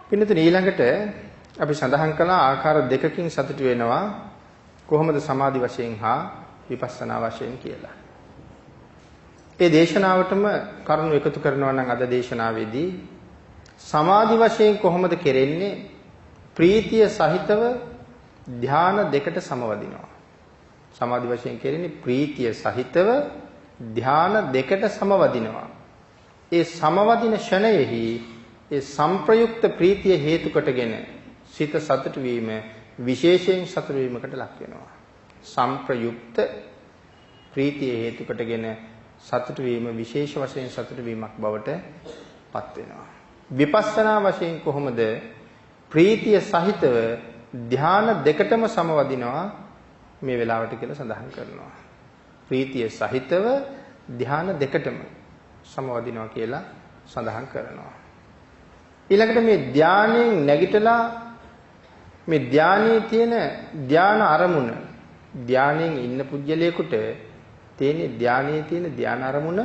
පින්නතුනි ඊළඟට අපි සඳහන් කළ ආකාර දෙකකින් සතුට වෙනවා කොහොමද සමාධි වශයෙන් හා විපස්සනා වශයෙන් කියලා. ඒ දේශනාවටම කරුණු එකතු කරනවා නම් අද දේශනාවේදී සමාධි වශයෙන් කොහොමද කෙරෙන්නේ? ප්‍රීතිය සහිතව ධාන දෙකට සමවදිනවා. සමාධි වශයෙන් කෙරෙන්නේ ප්‍රීතිය සහිතව ධාන දෙකට සමවදිනවා. ඒ සමවදින ෂණයෙහි ඒ සංප්‍රයුක්ත ප්‍රීතිය හේතු කොටගෙන සිත සතුට වීම විශේෂයෙන් සතුට වීමකට ලක් වෙනවා. සංප්‍රයුක්ත ප්‍රීතිය හේතු කොටගෙන සතුට වීම විශේෂ වශයෙන් සතුට වීමක් බවට පත් වෙනවා. විපස්සනා වශයෙන් කොහොමද ප්‍රීතිය සහිතව ධාන දෙකටම සමවදිනවා මේ වෙලාවට කියලා සඳහන් කරනවා. ප්‍රීතිය සහිතව ධාන දෙකටම සමවදිනවා කියලා සඳහන් කරනවා. ඊළඟට මේ ධානයෙන් නැගිටලා මේ ධානයේ තියෙන ධාන අරමුණ ධානයෙන් ඉන්න පුජ්‍යලයකට තියෙන ධානයේ තියෙන ධාන අරමුණ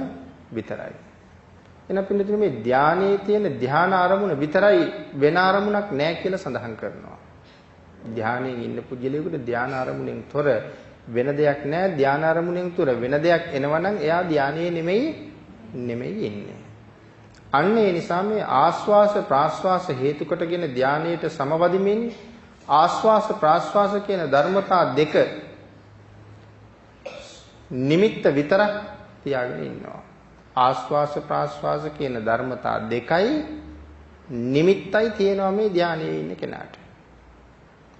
විතරයි. එන පිළිතුරු මේ ධානයේ තියෙන ධාන අරමුණ විතරයි වෙන අරමුණක් නැහැ කියලා සඳහන් කරනවා. ධානයෙන් ඉන්න පුජ්‍යලයකට ධාන අරමුණෙන් තොර වෙන දෙයක් නැහැ. ධාන අරමුණෙන් තොර වෙන දෙයක් එනවනම් එයා ධානයේ නෙමෙයි ඉන්නේ. අන්න ඒ නිසා මේ ආස්වාස ප්‍රාස්වාස හේතු කොටගෙන ධානයට සමවදිමින් ආස්වාස ප්‍රාස්වාස කියන ධර්මතා දෙක නිමිත්ත විතරක් තියාගෙන ඉන්නවා. ආස්වාස ප්‍රාස්වාස කියන ධර්මතා දෙකයි නිමිත්තයි තියෙනවා මේ ධානයේ ඉන්න කෙනාට.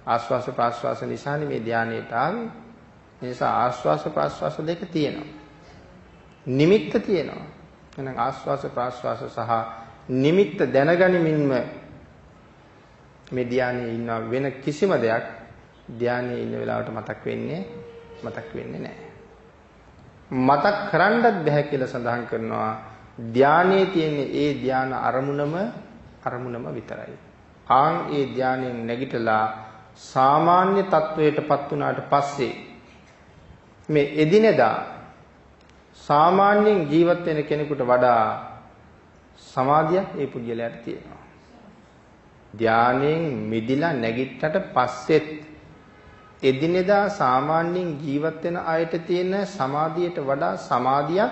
ආස්වාස ප්‍රාස්වාස නිසානේ මේ ධානයට ආවේ. ඒ නිසා ආස්වාස ප්‍රාස්වාස දෙක තියෙනවා. නිමිත්ත තියෙනවා. එහෙනම් ආස්වාස ප්‍රාස්වාස සහ නිමිත්ත දැනගනිමින්ම මේ ධානයේ ඉන්න වෙන කිසිම දෙයක් ධානයේ ඉන්න වෙලාවට මතක් වෙන්නේ නැහැ. මතක් කරන්නත් බෑ කියලා සඳහන් කරනවා. ධානයේ තියෙන ඒ ධාන අරමුණම විතරයි. ආන් ඒ ධානයෙන් නැගිටලා සාමාන්‍ය තත්වයටපත් වුණාට පස්සේ මේ එදිනෙදා සාමාන්‍යයෙන් ජීවත් වෙන කෙනෙකුට වඩා සමාධියක් ඒ පුජ්‍යලයට තියෙනවා. ධානයෙන් මිදිලා නැගිට්ටට පස්සෙත් එදිනෙදා සාමාන්‍යයෙන් ජීවත් වෙන අයට තියෙන සමාධියට වඩා සමාධියක්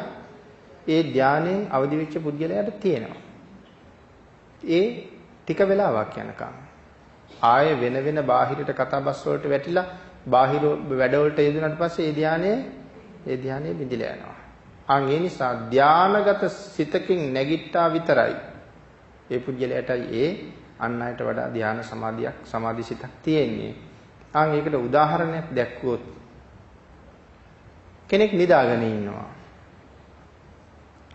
ඒ ධානයෙන් අවදි වෙච්ච පුජ්‍යලයට තියෙනවා. ඒ ටික වෙලාවක් යනකම් ආය වෙන බාහිරට කතාබස් වලට වැටිලා බාහිර වැඩවලට යෙදුනට පස්සේ ඒ ධානය බිඳිලා යනවා. අන් ඒ නිසා ධානගත සිතකින් නැගිට්ටා විතරයි ඒ පුජ්‍යලයටයි ඒ අන් අයට වඩා ධාන සමාධි සිතක් තියෙන්නේ. අන් ඒකට උදාහරණයක් දැක්වුවොත් කෙනෙක් නිදාගෙන ඉන්නවා.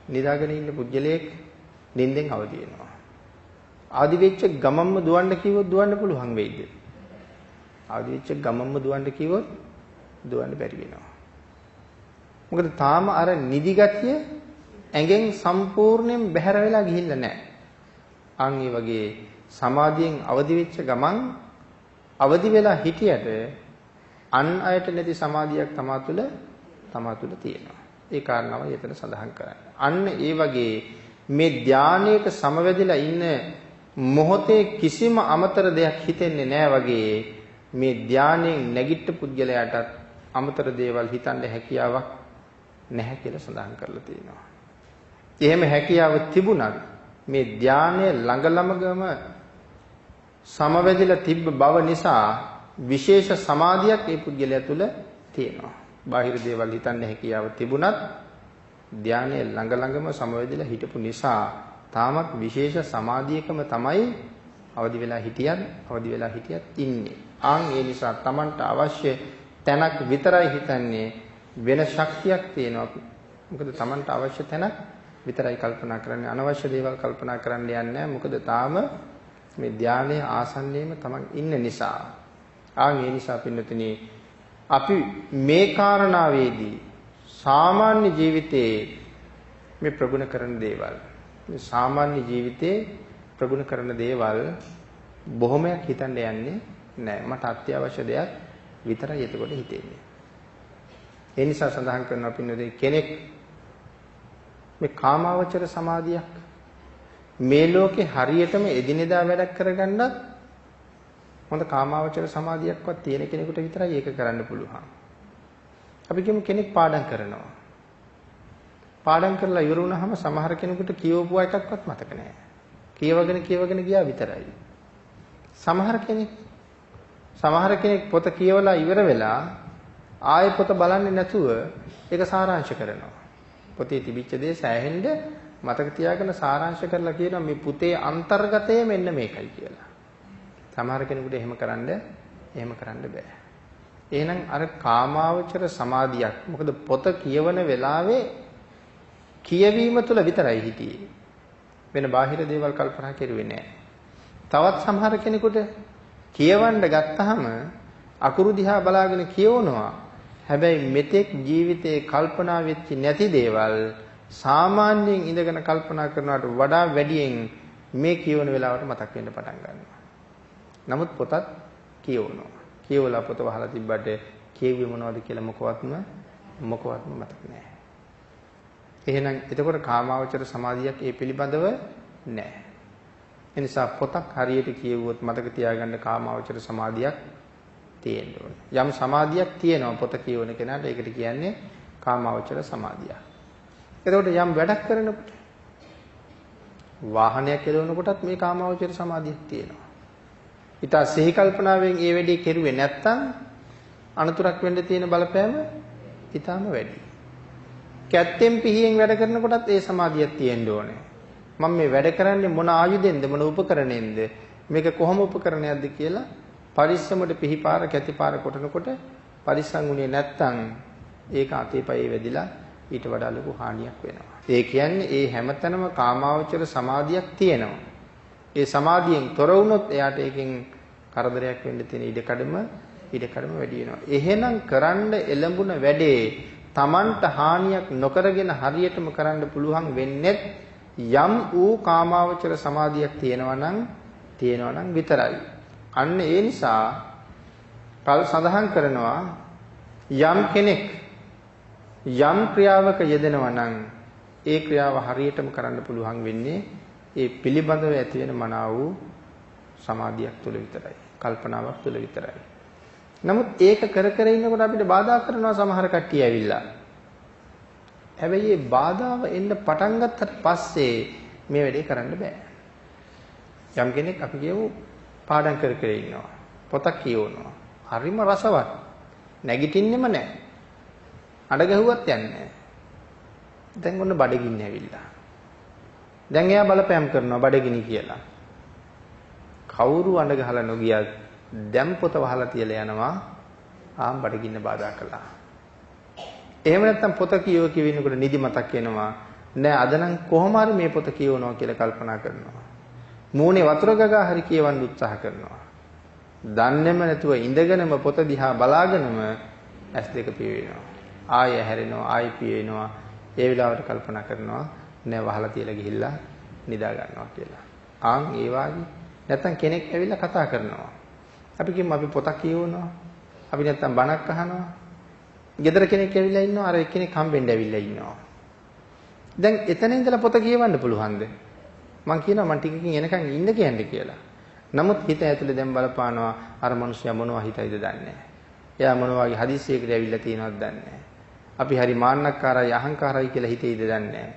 නිදාගෙන ඉන්න පුජ්‍යලයක් නිින්දෙන් අවදි වෙනවා. ආදි වෙච්ච ගමම්ම දුවන්න කිව්වොත් දුවන්න පුළුවන් වෙයිද? ආදි වෙච්ච ගමම්ම දුවන්න කිව්වොත් දුවන්න බැරි වෙනවා. මොකද තාම අර නිදි ගතිය ඇඟෙන් සම්පූර්ණයෙන් බැහැර වෙලා ගිහිල්ලා නැහැ. අන් ඒ වගේ සමාධියෙන් අවදි වෙච්ච ගමන් අවදි වෙලා හිටියට අන් අයට නැති සමාධියක් තමා තුළ තියෙනවා. ඒ කාරණාවයි එතන සඳහන් කරන්නේ. අන්න ඒ වගේ මේ ධානයේට සමවැදිලා ඉන්න මොහොතේ කිසිම අමතර දෙයක් හිතෙන්නේ නැහැ වගේ මේ ධානයෙන් නැගිට පුද්ගලයාටත් අමතර දේවල් හිතන්න හැකියාවක් නැහැ කියලා සඳහන් කරලා තියෙනවා. එහෙම හැකියාව තිබුණත් මේ ධානය ළඟම සමවැදිලා තිබ්බ බව නිසා විශේෂ සමාධියක් ඒ පුද්ගලයා තුළ තියෙනවා. බාහිර දේවල් හිතන්න හැකියාව තිබුණත් ධානය ළඟම සමවැදිලා හිටපු නිසා තාමත් විශේෂ සමාධියකම තමයි අවදි වෙලා හිටියත් ඉන්නේ. ආන් ඒ නිසා Tamanට අවශ්‍ය තැනක් විතරයි හිතන්නේ වෙන ශක්තියක් තියෙනවා. මොකද Tamanට අවශ්‍ය තැනක් විතරයි කල්පනා කරන්නේ. අනවශ්‍ය දේවල් කල්පනා කරන්න යන්නේ නැහැ. මොකද තාම මේ ධානයේ ආසන්නයේම Taman ඉන්න නිසා. ආන් ඒ නිසා පින්නතුනි අපි මේ කාරණාවේදී සාමාන්‍ය ජීවිතයේ මේ ප්‍රගුණ කරන දේවල් මේ සාමාන්‍ය ජීවිතේ ප්‍රගුණ කරන දේවල් බොහොමයක් හිතන්න යන්නේ නැහැ. මට අත්‍යවශ්‍ය දෙයක් විතරයි එතකොට හිතෙන්නේ. ඒ නිසා සඳහන් කරනවා පින්නදී කෙනෙක් මේ කාමාවචර සමාධියක් මේ ලෝකේ හරියටම එදිනෙදා වැඩක් කරගන්නත් හොඳ කාමාවචර සමාධියක්වත් තියෙන කෙනෙකුට විතරයි ඒක කරන්න පුළුවන්. අපි කියමු කෙනෙක් පාඩම් කරනවා. පාඩම් කරලා ඉවර වුණාම සමහර කෙනෙකුට කියවපුවා එකක්වත් මතක නැහැ. කියවගෙන ගියා විතරයි. සමහර කෙනෙක් පොත කියවලා ඉවර වෙලා ආයෙ පොත බලන්නේ නැතුව ඒක සාරාංශ කරනවා. පොතේ තිබිච්ච දේ සෑහෙන්න මතක තියාගෙන සාරාංශ කරලා කියනවා මේ පුතේ අන්තර්ගතය මෙන්න මේකයි කියලා. සමහර කෙනෙකුට එහෙම කරන්න බෑ. එහෙනම් අර කාමාවචර සමාධියක්. මොකද පොත කියවන වෙලාවේ කියවීම තුළ විතරයි හිටියේ. වෙන බාහිර දේවල් කල්පනා කරුවේ නෑ. තවත් සමහර කෙනෙකුට කියවන්න ගත්තාම අකුරු දිහා බලාගෙන කියවනවා. හැබැයි මෙතෙක් ජීවිතේ කල්පනා වෙච්ච නැති දේවල් සාමාන්‍යයෙන් ඉඳගෙන කල්පනා කරනවට වඩා වැඩියෙන් මේ කියවන වෙලාවට මතක් වෙන්න පටන් ගන්නවා. නමුත් පොතත් කියවනවා. කියවලා පොත වහලා තිබ්බට කියුවේ මොනවද කියලා මොකවත්ම මතක නැහැ. එහෙනම් එතකොට කාමාවචර සමාධියක් ඒ පිළිබඳව නැහැ. ඒ නිසා පොතක් හරියට කියවුවොත් මතක තියාගන්න කාමාවචර සමාධියක් තියෙන්න ඕනේ. යම් සමාධියක් තියෙනවා පොත කියවන කෙනාට ඒකට කියන්නේ කාමාවචර සමාධිය. එතකොට යම් වැඩක් කරනකොට වාහනයක් එලවනකොටත් මේ කාමාවචර සමාධියක් තියෙනවා. ඊට සිහි කල්පනාවෙන් ඒ වැඩේ කෙරුවේ නැත්තම් අනතුරක් වෙන්න තියෙන බලපෑම ඊටාම වැඩි. කැත්තෙන් පිහියෙන් වැඩ කරනකොටත් ඒ සමාධියක් තියෙන්න ඕනේ. මම මේ වැඩ කරන්නේ මොන ආයුධෙන්ද මොන උපකරණයෙන්ද මේක කොහොම උපකරණයක්ද කියලා පරිස්සමට පිහිපාර කැතිපාර කොටනකොට පරිස්සම් වුණේ නැත්තම් ඒක අතේ පයේ වැදිලා ඊට වඩා ලොකු හානියක් වෙනවා. ඒ කියන්නේ ඒ හැමතැනම කාමාවචර සමාධියක් තියෙනවා. ඒ සමාධියෙන් තොර වුණොත් එයාට ඒකෙන් කරදරයක් වෙන්න තියෙන ඉඩකඩම වැඩි වෙනවා. එහෙනම් කරන්න එළඹුණ වැඩේ Tamanට හානියක් නොකරගෙන හරියටම කරන්න පුළුවන් වෙන්නේ යම් ඌ කාමාවචර සමාධියක් තියෙනවා නම් විතරයි. අන්න ඒ නිසා කල් සඳහන් කරනවා යම් කෙනෙක් යම් ක්‍රියාවක යෙදෙනවා නම් ඒ ක්‍රියාව හරියටම කරන්න පුළුවන් වෙන්නේ ඒ පිළිබඳව ඇති වෙන මනාව වූ සමාධියක් තුළ විතරයි. කල්පනාවක් තුළ විතරයි. නමුත් ඒක කර ඉන්නකොට අපිට බාධා කරනවා සමහර කට්ටිය ඇවිල්ලා. හැබැයි මේ බාධාව එන්න පටන් ගත්තට පස්සේ මේ වැඩේ කරන්න බෑ. යම් කෙනෙක් අපි කියමු පාඩම් කර ඉන්නවා. පොතක් කියවනවා. හරිම රසවත්. නැගිටින්නෙම නැහැ. අඬ ගැහුවත් යන්නේ නැහැ. දැන් ඔන්න බඩගින්න ඇවිල්ලා. දැන් එයා බලපෑම් කරනවා බඩගිනි කියලා. කවුරු අඬ ගහලා නොගියත් දැන් පොත වහලා තියලා යනවා බඩගින්න බාධා කළා. එහෙම නැත්නම් පොත කියවනකොට නිදි මතක් වෙනවා. නෑ අද නම් කොහොම හරි මේ පොත කියවනවා කියලා කල්පනා කරනවා. මූණේ වතුර ගගා හරි කියවන්න උත්සාහ කරනවා. දන්නේම නැතුව ඉඳගෙනම පොත දිහා බලාගෙනම S2 පිය වෙනවා. ආයෙ හැරෙනවා ආයෙ පිය වෙනවා. ඒ වෙලාවට කල්පනා කරනවා නෑ වහලා තියලා ගිහිල්ලා නිදා ගන්නවා කියලා. ඒ වාගේ නැත්නම් කෙනෙක් ඇවිල්ලා කතා කරනවා. අපි කියමු අපි පොතක් කියවනවා. අපි නැත්නම් බණක් අහනවා. ගෙදර කෙනෙක් ඇවිල්ලා ඉන්නවා අර එක්කෙනෙක් හම්බෙන්න ඇවිල්ලා ඉන්නවා. දැන් එතන ඉඳලා පොත කියවන්න පුළුවන්ද? මං කියනවා මං ටිකකින් එනකන් ඉන්න කියන්නේ කියලා. නමුත් හිත ඇතුලේ දැන් බලපානවා අර මිනිස්සයා මොනවා හිතයිද දන්නේ නැහැ. එයා මොනවා වගේ හදිස්සියකට ඇවිල්ලා තියෙනවද දන්නේ නැහැ. අපි හරි මාන්නක්කාරයි අහංකාරයි කියලා හිතෙයිද දන්නේ නැහැ.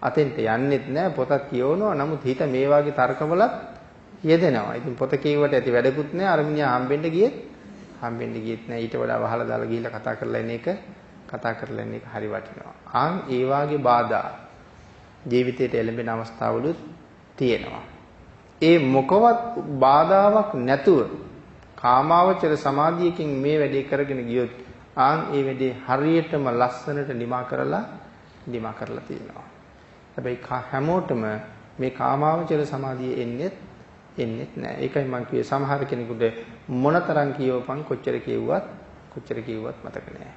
අතෙන්ට යන්නෙත් නැහැ පොතක් කියවනවා. නමුත් හිත මේ වගේ තර්කවලත් යෙදෙනවා. ඉතින් පොත කියුවට ඇති වැඩකුත් නැහැ. අර මිනිහා හම්බෙන්න ගියෙත් නැහැ. ඊට වඩා වහලා දාලා ගිහිල්ලා කතා කරලා එන එක හරි වටිනවා. ඒ වාගේ බාධා ජීවිතයට එළඹෙන අවස්ථාවලුත් තියෙනවා. ඒ මොකවත් බාධාවක් නැතුව කාමාවචර සමාධියකින් මේ වැඩේ කරගෙන ගියොත් ඒ වැඩේ හරියටම ලස්සනට නිමා කරලා තියෙනවා. හැබැයි හැමෝටම මේ කාමාවචර සමාධිය එන්නේත් නැහැ. ඒකයි මම කිව්වේ සමහර කෙනෙකුට මොනතරම් කියවපන් කොච්චර කිව්වත් මතක නැහැ.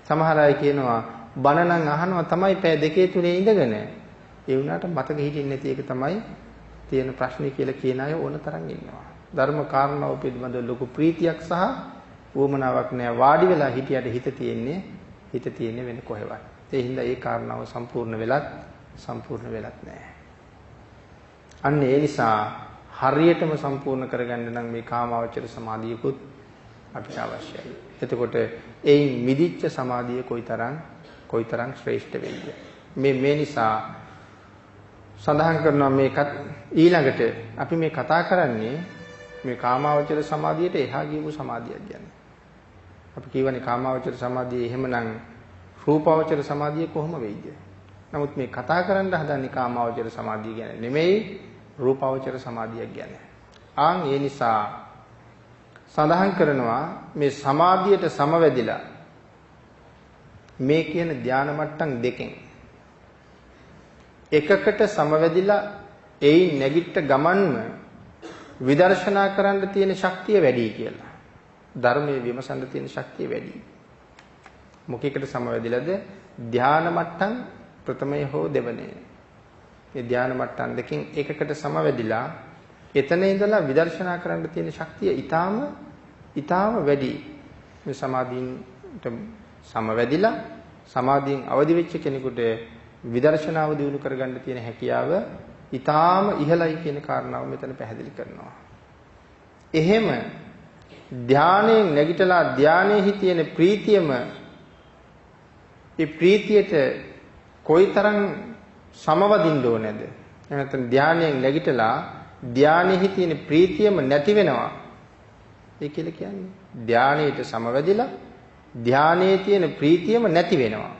සමහර අය කියනවා බණ නම් අහනවා තමයි පැය දෙකේ තුනේ ඉඳගෙන. ඒ වුණාට මතක හිටින්නේ නැති එක තමයි තියෙන ප්‍රශ්නේ කියලා කියන අය ඕන තරම් ඉන්නවා. ධර්ම කාරණාව පිළිබඳ ලොකු ප්‍රීතියක් සහ උවමනාවක් නැහැ. වාඩි වෙලා හිටියට හිත තියෙන්නේ වෙන කොහෙවත්. ඒ හින්දා ඒ කාරණාව සම්පූර්ණ වෙලත් නැහැ. අන්න ඒ නිසා හරියටම සම්පූර්ණ කරගන්න නම් මේ කාමාවචර සමාධියකුත් අපිට අවශ්‍යයි. එතකොට එයින් මිදිච්ච සමාධිය කොයිතරම් ශ්‍රේෂ්ඨ වෙයිද? මේ නිසා සඳහන් කරනවා මේකත් ඊළඟට අපි මේ කතා කරන්නේ මේ කාමාවචර සමාධියට එහා ගියපු සමාධියක් ගැන. අපි කියවනේ කාමාවචර සමාධිය එහෙමනම් රූපාවචර සමාධිය කොහොම වෙයිද? නමුත් මේ කතා කරන්න හදන්නේ කාමාවචර සමාධිය ගැන නෙමෙයි රූපාවචර සමාධියක් ගැන. ඒ නිසා සඳහන් කරනවා මේ සමාධියට සමවැදිලා මේ කියන ධාන මට්ටම් දෙකෙන් එකකට සමවැදිලා එයින් නැගිට ගමන්ම විදර්ශනා කරන්න තියෙන ශක්තිය වැඩි කියලා. ධර්මයේ විමසන්න තියෙන ශක්තිය වැඩි. මොකෙකට සමවැදිලාද? ධාන මට්ටම් ප්‍රථමයේ හෝ දෙවනේ. මේ ධාන මට්ටම් දෙකෙන් එකකට සමවැදිලා එතන ඉඳලා විදර්ශනා කරන්න තියෙන ශක්තිය ඊටාම වැඩි. මේ සමාධියට සමවැදිලා සමාධියෙන් අවදි වෙච්ච කෙනෙකුට විදර්ශනාව දියුණු කරගන්න තියෙන හැකියාව ඊටාම ඉහළයි කියන කාරණාව මෙතන පැහැදිලි කරනවා. එහෙම ධානයෙන් නැගිටලා ධානයේහි තියෙන ප්‍රීතියම ඒ ප්‍රීතියට කොයිතරම් සමවදින්න ඕනේද? නැත්නම් ධානයෙන් නැගිටලා ධානයේහි තියෙන ප්‍රීතියම නැති වෙනවා. ඒ කියලා කියන්නේ ධානයේට සමවැදිලා ධානයේ තියෙන ප්‍රීතියම නැති වෙනවා.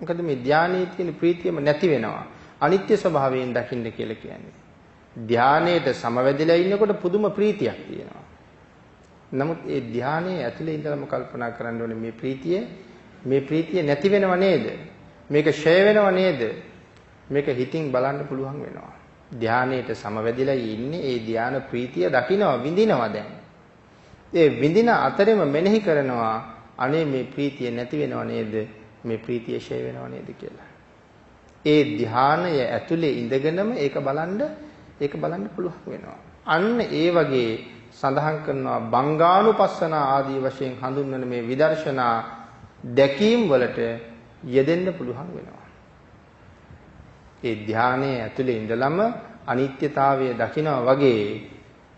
මොකද මේ ධානයේ තියෙන ප්‍රීතියම නැති වෙනවා. අනිත්‍ය ස්වභාවයෙන් දකින්න කියලා කියන්නේ. ධානයේට සමවැදිලා ඉන්නකොට පුදුම ප්‍රීතියක් තියෙනවා. නමුත් ඒ ධානයේ ඇතුලේ ඉඳලම කල්පනා කරන්න ඕනේ මේ ප්‍රීතිය නැති වෙනව නේද? මේක ෂය වෙනව නේද? මේක හිතින් බලන්න පුළුවන් වෙනවා. ධානයේට සමවැදිලා ඉන්නේ ඒ ධාන ප්‍රීතිය දකිනවා විඳිනවා දැන්. ඒ විඳින අතරෙම මෙනෙහි කරනවා අනේ මේ ප්‍රීතිය නැති වෙනව නේද? මේ ප්‍රීතිය ෂය වෙනව නේද කියලා. ඒ ධානය ඇතුලේ ඉඳගෙනම ඒක බලන්න පුළුවන් වෙනවා. අන්න ඒ වගේ සඳහන් කරනවා බංගානුපස්සන ආදී වශයෙන් හඳුන්වන මේ විදර්ශනා දැකීම් වලට යෙදෙන්න පුළුවන් වෙනවා. ඒ ධානයේ ඇතුලේ ඉඳලම අනිත්‍යතාවය දකිනවා වගේ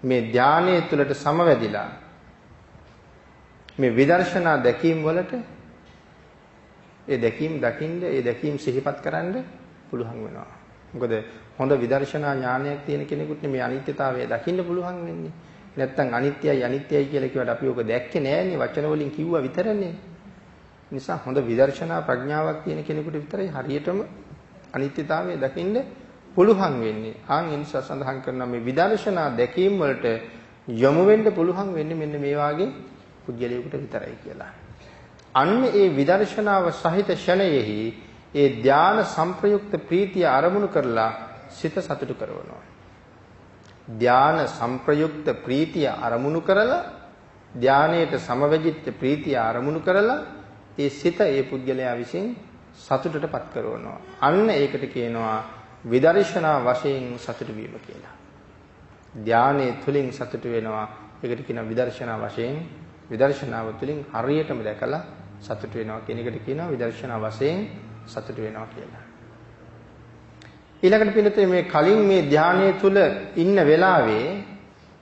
මේ ධානයේ තුලට සමවැදිලා මේ විදර්ශනා දැකීම් වලට ඒ දැකීම් දකින්න ඒ දැකීම් සිහිපත් කරන්න පුළුවන් වෙනවා. මොකද හොඳ විදර්ශනා ඥානයක් තියෙන කෙනෙකුට මේ අනිත්‍යතාවය දකින්න පුළුවන් වෙන්නේ. නැත්තම් අනිත්‍යයි කියලා කිව්වට අපි ඔක දැක්කේ නෑනේ වචන වලින් කිව්වා විතරනේ. නිසා හොඳ විදර්ශනා ප්‍රඥාවක් තියෙන කෙනෙකුට විතරයි හරියටම අනිත්‍යතාවය දකින්න පුළුවන් වෙන්නේ. ඒ නිසා සඳහන් කරනවා මේ විදර්ශනා දැකීම් වලට යොමු වෙන්න පුළුවන් වෙන්නේ මෙන්න මේ වාගේ පුද්ගලයෙකුට විතරයි කියලා. අන්න ඒ විදර්ශනාව සහිත ෂණයෙහි ඒ ධාන සංප්‍රයුක්ත ප්‍රීතිය අරමුණු කරලා සිත සතුටු කරනවා. ධාන සංප්‍රයුක්ත ප්‍රීතිය අරමුණු කරලා ධානයට සමවැජිච්ච ප්‍රීතිය අරමුණු කරලා ඒ සිත ඒ පුද්ගලයා විසින් සතුටටපත් කරනවා. අන්න ඒකට කියනවා විදර්ශනා වශයෙන් සතුටු වීම කියලා. ධානයේ තුලින් සතුටු වෙනවා. ඒකට කියනවා විදර්ශනා වශයෙන් විදර්ශනාව තුළින් හරියටම දැකලා සතුට වෙනවා කියන එකට කියනවා විදර්ශනා වශයෙන් සතුට වෙනවා කියලා. ඊළඟට පිළිතුරේ මේ කලින් මේ ධානයේ තුල ඉන්න වෙලාවේ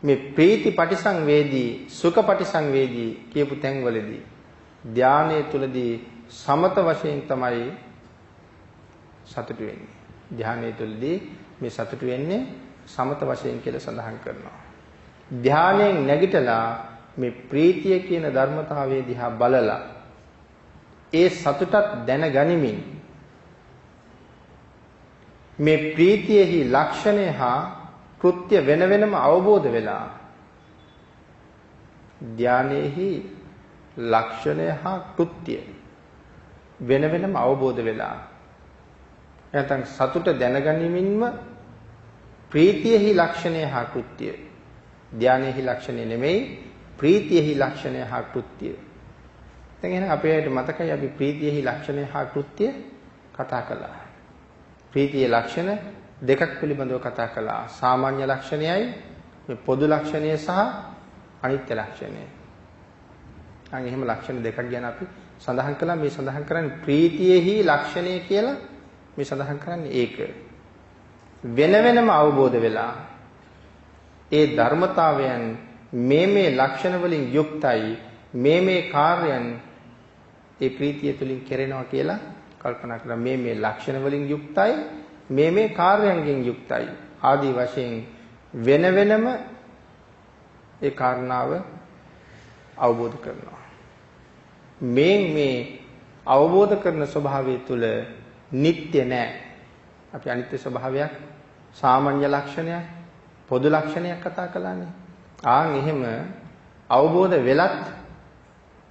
මේ ප්‍රීති පටිසංවේදී සුඛ පටිසංවේදී කියපු තැන්වලදී ධානයේ තුලදී සමත වශයෙන් තමයි සතුට වෙන්නේ. ධානයේ තුලදී මේ සතුට වෙන්නේ සමත වශයෙන් කියලා සඳහන් කරනවා. ධානයෙන් නැගිටලා මේ ප්‍රීතිය කියන ධර්මතාවයේ දිහා බලලා ඒ සතුටත් දැනගනිමින් මේ ප්‍රීතියෙහි ලක්ෂණය හා කෘත්‍ය වෙන වෙනම අවබෝධ වෙලා ධානයේහි ලක්ෂණය හා කෘත්‍ය වෙන වෙනම අවබෝධ වෙලා නැත්නම් සතුට දැනගනිමින්ම ප්‍රීතියෙහි ලක්ෂණය හා කෘත්‍ය ධානයේහි ලක්ෂණය නෙමෙයි ප්‍රීතියෙහි ලක්ෂණය හා කෘත්‍ය. දැන් එහෙනම් අපේට මතකයි අපි ප්‍රීතියෙහි ලක්ෂණය හා කෘත්‍ය කතා කළා. ප්‍රීතියේ ලක්ෂණ දෙකක් පිළිබඳව කතා කළා. සාමාන්‍ය ලක්ෂණයයි මේ පොදු ලක්ෂණය සහ අනිත්‍ය ලක්ෂණය. එහෙම ලක්ෂණ දෙකක් ගැන අපි සඳහන් කළා. මේ සඳහන් කරන්නේ ප්‍රීතියෙහි ලක්ෂණය කියලා මේ සඳහන් කරන්නේ ඒක. වෙන වෙනම අවබෝධ වෙලා ඒ ධර්මතාවයන් මේ ලක්ෂණ වලින් යුක්තයි මේ කාර්යයන් ඒ ප්‍රීතිය තුලින් කෙරෙනවා කියලා කල්පනා කරලා මේ ලක්ෂණ වලින් යුක්තයි මේ කාර්යයන්ගෙන් යුක්තයි ආදී වශයෙන් වෙන වෙනම ඒ කාරණාව අවබෝධ කරනවා. මේ අවබෝධ කරන ස්වභාවය තුල නිට්ටය නැහැ. අපි අනිත්‍ය ස්වභාවයක් සාමාන්‍ය ලක්ෂණයක් පොදු ලක්ෂණයක් කතා කළානේ. එහෙම අවබෝධ වෙලත්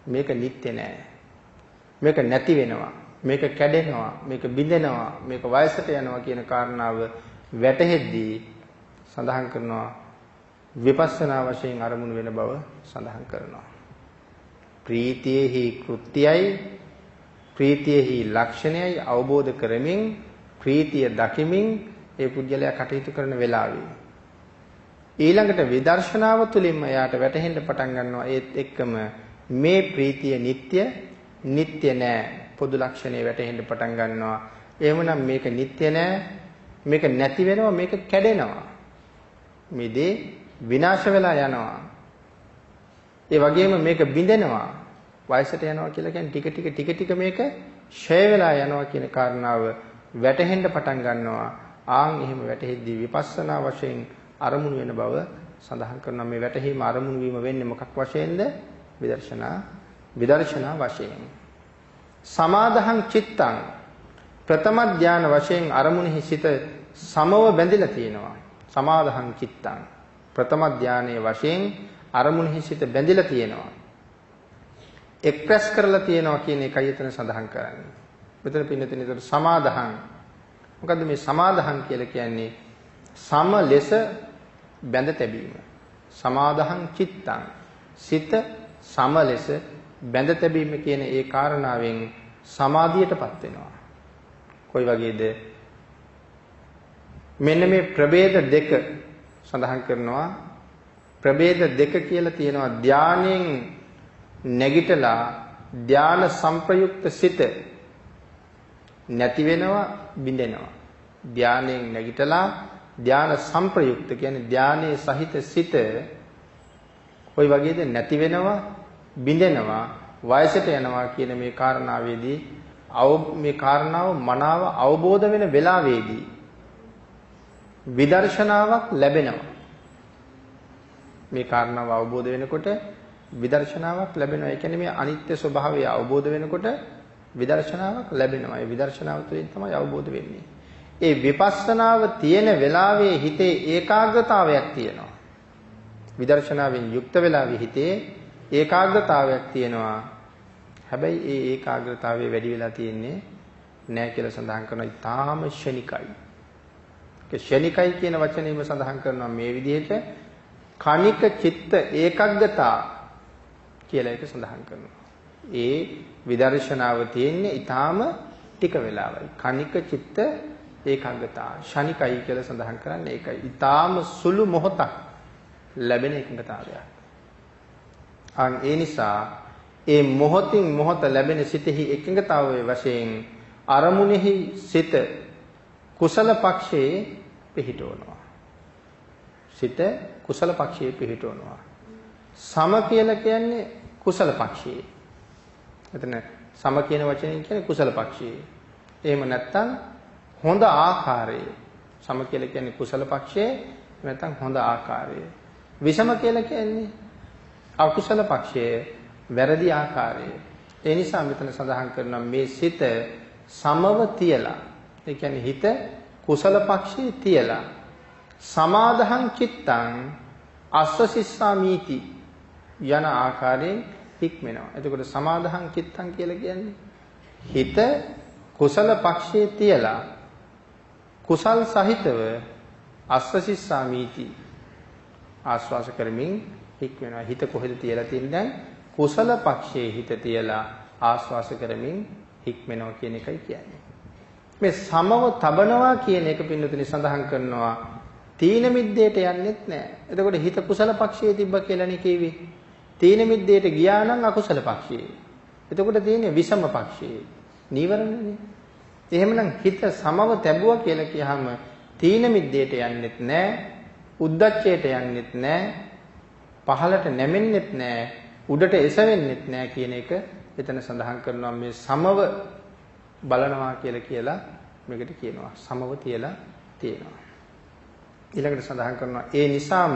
මේක නිට්ටය නැහැ. මේක නැති වෙනවා. මේක කැඩෙනවා. මේක බිඳෙනවා. මේක වයසට යනවා කියන කාරණාව වැටහෙද්දී සඳහන් කරනවා විපස්සනා වශයෙන් අරමුණු වෙන බව සඳහන් කරනවා. ප්‍රීතියෙහි කෘත්‍යයයි ප්‍රීතියෙහි ලක්ෂණයයි අවබෝධ කරමින් ප්‍රීතිය දකිමින් ඒ පුජ්‍යලයා කටයුතු කරන වෙලාවේ ඊළඟට විදර්ශනාව තුළින්ම එයාට වැටහෙන්න පටන් ගන්නවා ඒත් එක්කම මේ ප්‍රීතිය නিত্য නෑ පොදු ලක්ෂණේ වැටහෙන්න පටන් ගන්නවා. එහෙමනම් මේක නিত্য නෑ මේක නැති වෙනවා මේක කැඩෙනවා. මේ දේ විනාශ වෙලා යනවා. ඒ වගේම මේක බිඳෙනවා. වයසට යනවා කියලා කියන්නේ ටික ටික මේක ෂය වෙලා යනවා කියන කාරණාව වැටහෙන්න පටන් ගන්නවා. එහෙම වැටහෙද්දී විපස්සනා වශයෙන් අරමුණු වෙන බව සඳහන් කරනවා. මේ වැටහීම අරමුණු වීම වෙන්නේ මොකක් වශයෙන්ද? විදර්ශනා වශයෙන්. සමාදහං චිත්තං ප්‍රථම ධාන වශයෙන් අරමුණෙහි සිත සමව බැඳිලා තියෙනවා. සමාදහං චිත්තං ප්‍රථම ධානයේ වශයෙන් අරමුණෙහි සිත බැඳිලා තියෙනවා. එක්ස්ප්‍රෙස් කරලා තියෙනවා කියන එකයි එතන සඳහන් කරන්නේ. මෙතන පින්නතින ඒතර සමාදහං. මොකද්ද මේ සමාදහං කියලා කියන්නේ? සම ලෙස බැඳ තැබීම. සමාදහං චිත්තං සිත සම ලෙස බැඳ තැබීම කියන ඒ කාරණාවෙන් සමාධියටපත් වෙනවා. කොයි වගේද? මෙන්න මේ ප්‍රභේද දෙක සඳහන් කරනවා. ප්‍රභේද දෙක කියලා තියෙනවා. ධානයෙන් නැගිටලා ධාන සංප්‍රයුක්ත සිත නැති වෙනවා බිඳෙනවා. ධානයෙන් නැගිටලා ධාන සංප්‍රයුක්ත කියන්නේ ධානයේ සහිත සිත කොයි වගේද? නැති වෙනවා බිඳෙනවා වයසට යනවා කියන මේ කාරණාවේදී මේ කාරණාව මනාව අවබෝධ වෙන වෙලාවේදී විදර්ශනාවක් ලැබෙනවා. මේ කාරණාව අවබෝධ වෙනකොට විදර්ශනාවක් ලැබෙනවා. ඒ කියන්නේ මේ අනිත්‍ය ස්වභාවය අවබෝධ වෙනකොට විදර්ශනාවක් ලැබෙනවා. ඒ විදර්ශනාව තුළින් තමයි අවබෝධ වෙන්නේ. ඒ විපස්සනාව තියෙන වෙලාවේ හිතේ ඒකාග්‍රතාවයක් තියෙනවා. විදර්ශනාවෙන් යුක්ත වෙලාවේ හිතේ ඒකාග්‍රතාවයක් තියෙනවා. හැබැයි ඒ ඒකාග්‍රතාවය වැඩි වෙලා තියෙන්නේ නැහැ කියලා සඳහන් කරනවා. ඊටාම ශනිකයි. ඒ ශනිකයි කියන වචනේම සඳහන් කරනවා මේ විදිහට කණික චිත්ත ඒකග්ගතා කියලා එක සඳහන් කරනවා. ඒ විදර්ශනාව තියෙන්නේ ඊටාම ටික වෙලාවයි. කණික චිත්ත ඒකග්ගතා ශනිකයි කියලා සඳහන් කරන්නේ ඒකයි. ඊටාම සුළු මොහොතක් ලැබෙන එකඟතාවයක්. ඒ නිසා ඒ මොහොතින් මොහොත ලැබෙන සිතෙහි එකඟතාවයේ වශයෙන් අරමුණෙහි සිත කුසල පක්ෂයේ පිහිටවනවා. සිත කුසල පක්ෂයේ පිහිටවනවා. සම කියලා කියන්නේ කුසල පක්ෂයේ. එතන සම කියන වචනයෙන් කියන්නේ කුසල පක්ෂයේ. එහෙම නැත්නම් හොඳ ආකාරයේ. සම කියලා කියන්නේ කුසල පක්ෂයේ නැත්නම් හොඳ ආකාරයේ. විෂම කියලා කියන්නේ අකුසල පක්ෂයේ වැරදි ආකාරයේ. ඒ නිසා මෙතන සඳහන් කරනවා මේ සිත සමව තියලා. ඒ කියන්නේ හිත කුසල පක්ෂයේ තියලා සමාදහං චිත්තං අස්සසිස්සාමීති යන ආකාරයෙන් හික්මෙනවා. එතකොට සමාදහං චිත්තං කියලා කියන්නේ හිත කුසල පක්ෂයේ තියලා කුසල් සහිතව අස්සසිස්සාමීති ආස්වාස කරමින් හික්මෙනවා. හිත කොහෙද තියලා තියෙන්නේ? දැන් කුසල පක්ෂයේ හිත තියලා ආස්වාස කරමින් හික්මෙනවා කියන එකයි කියන්නේ. මේ සමව තබනවා කියන එක පින්නතුනි සඳහන් කරනවා තීන මිද්දේට යන්නෙත් නැහැ. එතකොට හිත කුසල පක්ෂයේ තිබ්බ කියලානේ කිව්වේ. තීන මිද්දේට ගියා නම් අකුසල පක්ෂයේ. එතකොට තියෙන්නේ විෂම පක්ෂයේ. නීවරණනේ. එහෙමනම් හිත සමව තැබුවා කියලා කියහම තීන මිද්දේට යන්නෙත් නැහැ, උද්දච්චයට යන්නෙත් නැහැ, පහළට නැමෙන්නෙත් නැහැ, උඩට එසවෙන්නෙත් නැහැ කියන එක එතන සඳහන් කරනවා. මේ සමව බලනවා කියලා මේකට කියනවා. සමව තියලා තියෙනවා. ඊළඟට සඳහන් කරනවා ඒ නිසාම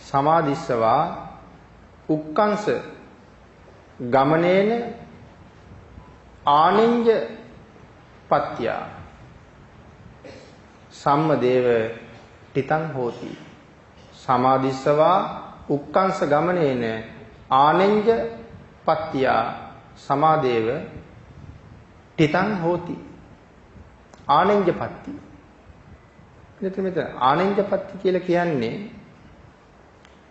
සමාධිස්සවා උක්කංශ ගමනේන ආනෙන්ජ පත්‍ය සම්මදේව තිතං හෝති. සමාධිස්සවා උක්කංශ ගමනේන ආනෙන්ජ පත්‍ය සමාදේව තිතං හෝති. ආනෙන්ජපත්ති. මෙතන ආනෙන්ජපත්ති කියලා කියන්නේ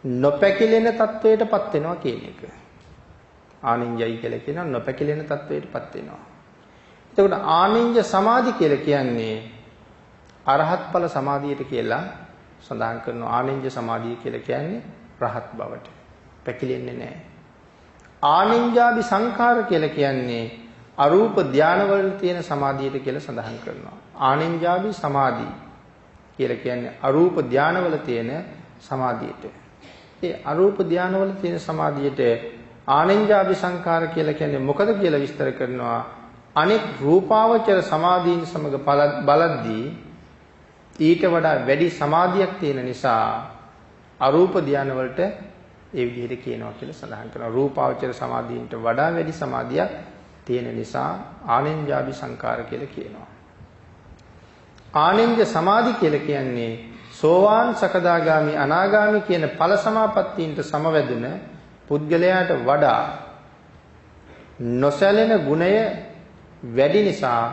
නොපැකිලෙන තත්වයටපත් වෙනවා කියන එක. ආනෙන්ජයි කියලා කියනවා නොපැකිලෙන තත්වයටපත් වෙනවා. එතකොට ආනෙන්ජ සමාධි කියලා කියන්නේ අරහත් ඵල සමාධියට කියලා සඳහන් කරනවා. ආනෙන්ජ සමාධිය කියලා කියන්නේ රහත් බවට. පැකිලෙන්නේ නැහැ. ආනෙන්ජාභි සංඛාර කියලා කියන්නේ අරූප ධානවල තියෙන සමාධියට කියලා සඳහන් කරනවා. ආනෙන්ජාභි සමාධි කියලා කියන්නේ අරූප ධානවල තියෙන සමාධියට. ඒ අරූප ධානවල තියෙන සමාධියට ආනෙන්ජාභි සංඛාර කියලා කියන්නේ මොකද කියලා විස්තර කරනවා. අනෙක් රූපාවචර සමාධීන් සමග බලද්දී ඊට වඩා වැඩි සමාධියක් තියෙන නිසා අරූප ධානවලට ඒ විදිහට කියනවා කියලා සඳහන් කරනවා. රූපාවචර සමාධීන්ට වඩා වැඩි සමාධියක් තියෙන නිසා ආනෙන්ජාභි සංඛාර කියලා කියනවා. ආනෙන්ජ සමාධි කියලා කියන්නේ සෝවාන් සකදාගාමි අනාගාමි කියන ඵල සමාපත්තීන්ට සමවැදුන පුද්ගලයාට වඩා නොසැලෙන ගුණය වැඩි නිසා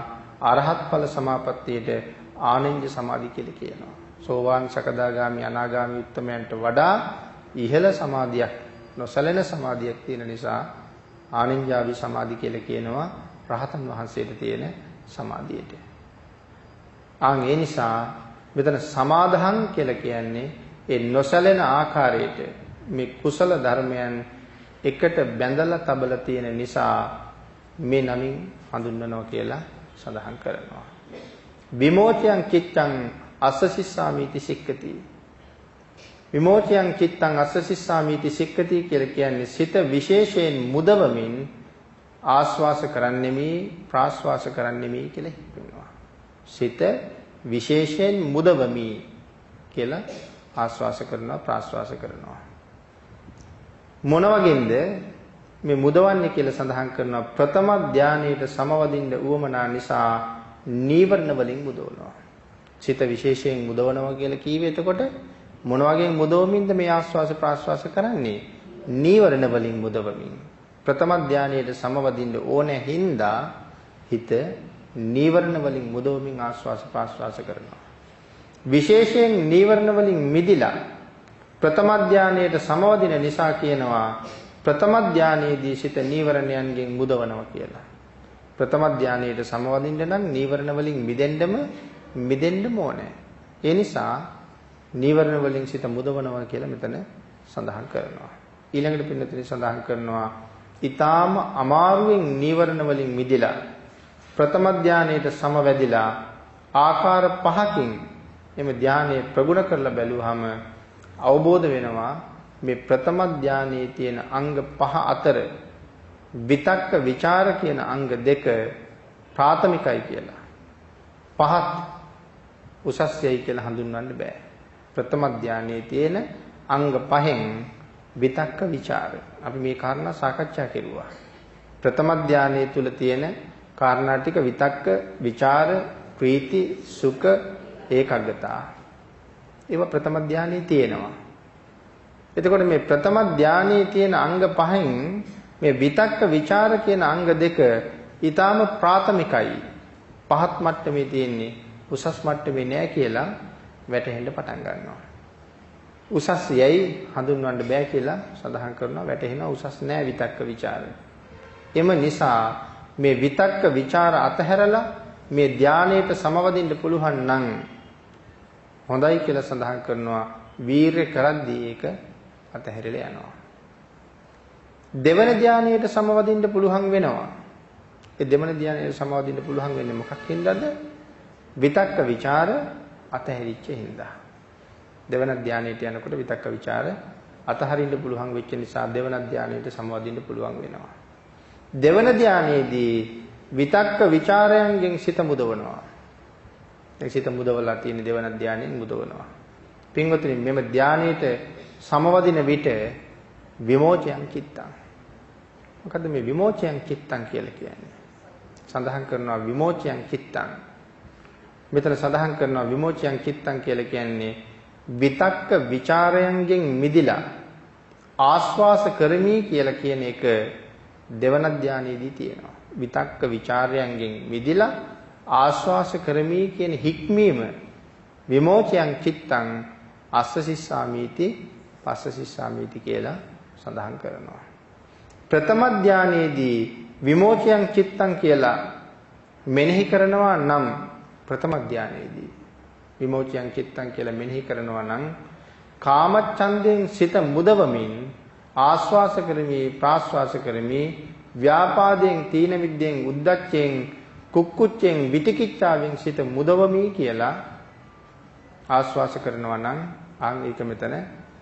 අරහත් ඵල සමාපත්තියට ආනෙන්ජ සමාධි කියලා කියනවා. සෝවාන් සකදාගාමි අනාගාමි උත්තමයන්ට වඩා ඉහළ සමාධියක් නොසැලෙන සමාධියක් තියෙන නිසා ආනෙන්ජාභි සමාධි කියලා කියනවා රහතන් වහන්සේට තියෙන සමාධියට. ඒ නිසා මෙතන සමාධං කියලා කියන්නේ ඒ නොසැලෙන ආකාරයට මේ කුසල ධර්මයන් එකට බැඳලා තබලා තියෙන නිසා මේ නමින් හඳුන්වනවා කියලා සඳහන් කරනවා. විමෝචයන් චිත්තං අස්සසිස්සාමිති සික්කති. විමෝචයන් චිත්තං අස්සසිස්සාමිති සික්කති කියලා කියන්නේ සිත විශේෂයෙන් මුදවමින් ආස්වාස කරන්නෙමි ප්‍රාස්වාස කරන්නෙමි කියලා හිතනවා. සිත විශේෂයෙන් මුදවමි කියලා ආස්වාස කරනවා ප්‍රාස්වාස කරනවා. මොන වගේද මේ මුදවන්නේ කියලා සඳහන් කරනවා. ප්‍රථම ධානයේට සමවදින්න උවමනා නිසා නීවරණ වලින් මුදවනවා. සිත විශේෂයෙන් මුදවනවා කියලා කීවේ එතකොට මොන වගේ මුදවමින්ද මේ ආස්වාස ප්‍රාස්වාස කරන්නේ? නීවරණ වලින් මුදවමින්. ප්‍රථම ධානයේට සමවදින්න ඕනේ හින්දා හිත නීවරණ වලින් මුදවමින් ආස්වාස ප්‍රාස්වාස කරනවා. විශේෂයෙන් නීවරණ වලින් මිදිලා ප්‍රථම ධානයේට සමවදින නිසා කියනවා ප්‍රථම ධානයේදී සිත නීවරණයන්ගෙන් මුදවනවා කියලා. ප්‍රථම ධානයේට සමවදින්න නම් නීවරණ වලින් මිදෙන්න ඕනේ. ඒ නිසා නීවරණ වලින් සිත මුදවනවා කියලා මෙතන සඳහන් කරනවා. ඊළඟට පින්නතුනි සඳහන් කරනවා ඊටාම අමාරුවෙන් නීවරණ වලින් මිදලා ප්‍රථම ධානයේට සමවැදිලා ආකාර පහකින් එමෙ ධානයේ ප්‍රගුණ කරලා බැලුවහම අවබෝධ වෙනවා මේ ප්‍රථම ධානයේ තියෙන අංග පහ අතර විතක්ක ਵਿਚාර කියන අංග දෙක ප්‍රාථමිකයි කියලා. පහත් උසස්යයි කියලා හඳුන්වන්න බෑ. ප්‍රථම ධානයේ තියෙන අංග පහෙන් විතක්ක ਵਿਚාර. අපි මේ කාරණා සාකච්ඡා කෙරුවා. ප්‍රථම ධානයේ තුල තියෙන කාරණා ටික විතක්ක, ਵਿਚාර, ප්‍රීති, සුඛ, ඒකාග්‍රතාව. ඒවා ප්‍රථම ධානයේ තියෙනවා. එතකොට මේ ප්‍රථම ධානයේ තියෙන අංග පහෙන් මේ විතක්ක, ਵਿਚාර කියන අංග දෙක ඊටාම ප්‍රාථමිකයි. පහත් මට්ටමේ තියෙන්නේ උසස් මට්ටමේ නෑ කියලා වැටහෙන්න පටන් ගන්නවා. උසස් යයි හඳුන්වන්න බෑ කියලා සඳහන් කරනවා. වැටහෙනවා උසස් නෑ විතක්ක, ਵਿਚාර. එම නිසා මේ විතක්ක ਵਿਚාර අතහැරලා මේ ධානයට සමවදින්න පුළුවන් නම් හොඳයි කියලා සඳහන් කරනවා. වීරය කරද්දී ඒක අතහැරලා යනවා. දෙවන ධානයට සමවදින්න පුළුවන් වෙනවා. ඒ දෙවන ධානයේ සමාදින්න පුළුවන් වෙන්නේ මොකක් හින්දාද? විතක්ක ਵਿਚාර අතහැරිච්ච හින්දා. දෙවන ධානයට යනකොට විතක්ක ਵਿਚාර අතහරින්න පුළුවන් වෙච්ච නිසා දෙවන ධානයට සමාදින්න පුළුවන් වෙනවා. දෙවන ධානයේදී විතක්ක ਵਿਚාරයන්ගෙන් සිත මුදවනවා. ඒ සිත මුදවලා තියෙන දෙවන ධානයෙන් මුදවනවා. පින්වතුනි මෙම ධානයේට සමවදින විට විමෝචයන් චිත්තං. මොකද්ද මේ විමෝචයන් චිත්තං කියලා කියන්නේ? සඳහන් කරනවා විමෝචයන් චිත්තං. මෙතන සඳහන් කරනවා විමෝචයන් චිත්තං කියලා කියන්නේ විතක්ක ਵਿਚාරයන්ගෙන් මිදිලා ආස්වාස කරමි කියලා කියන එක දෙවන ධානයේදී තියෙනවා. විතක්ක ਵਿਚාරයන්ගෙන් මිදිලා ආස්වාස කරමි කියන හික්මීම විමෝචයන් චිත්තං අස්ස සිස්සාමීති පස්ස සිස්සාමීති කියලා සඳහන් කරනවා. ප්‍රථම ධානයේදී විමෝචයන් චිත්තං කියලා මෙනෙහි කරනවා නම් ප්‍රථම ධානයේදී විමෝචයන් චිත්තං කියලා මෙනෙහි කරනවා නම් කාමච්ඡන්දයෙන් සිත මුදවමින් ආස්වාස කරමි ප්‍රාස්වාස කරමි ව්‍යාපාදයෙන් තීන මිද්දෙන් උද්දච්චයෙන් කුක්කුච්චෙන් විතිකිච්ඡාවෙන් සිත මුදවමි කියලා ආස්වාස කරනවා නම් ඒක මෙතන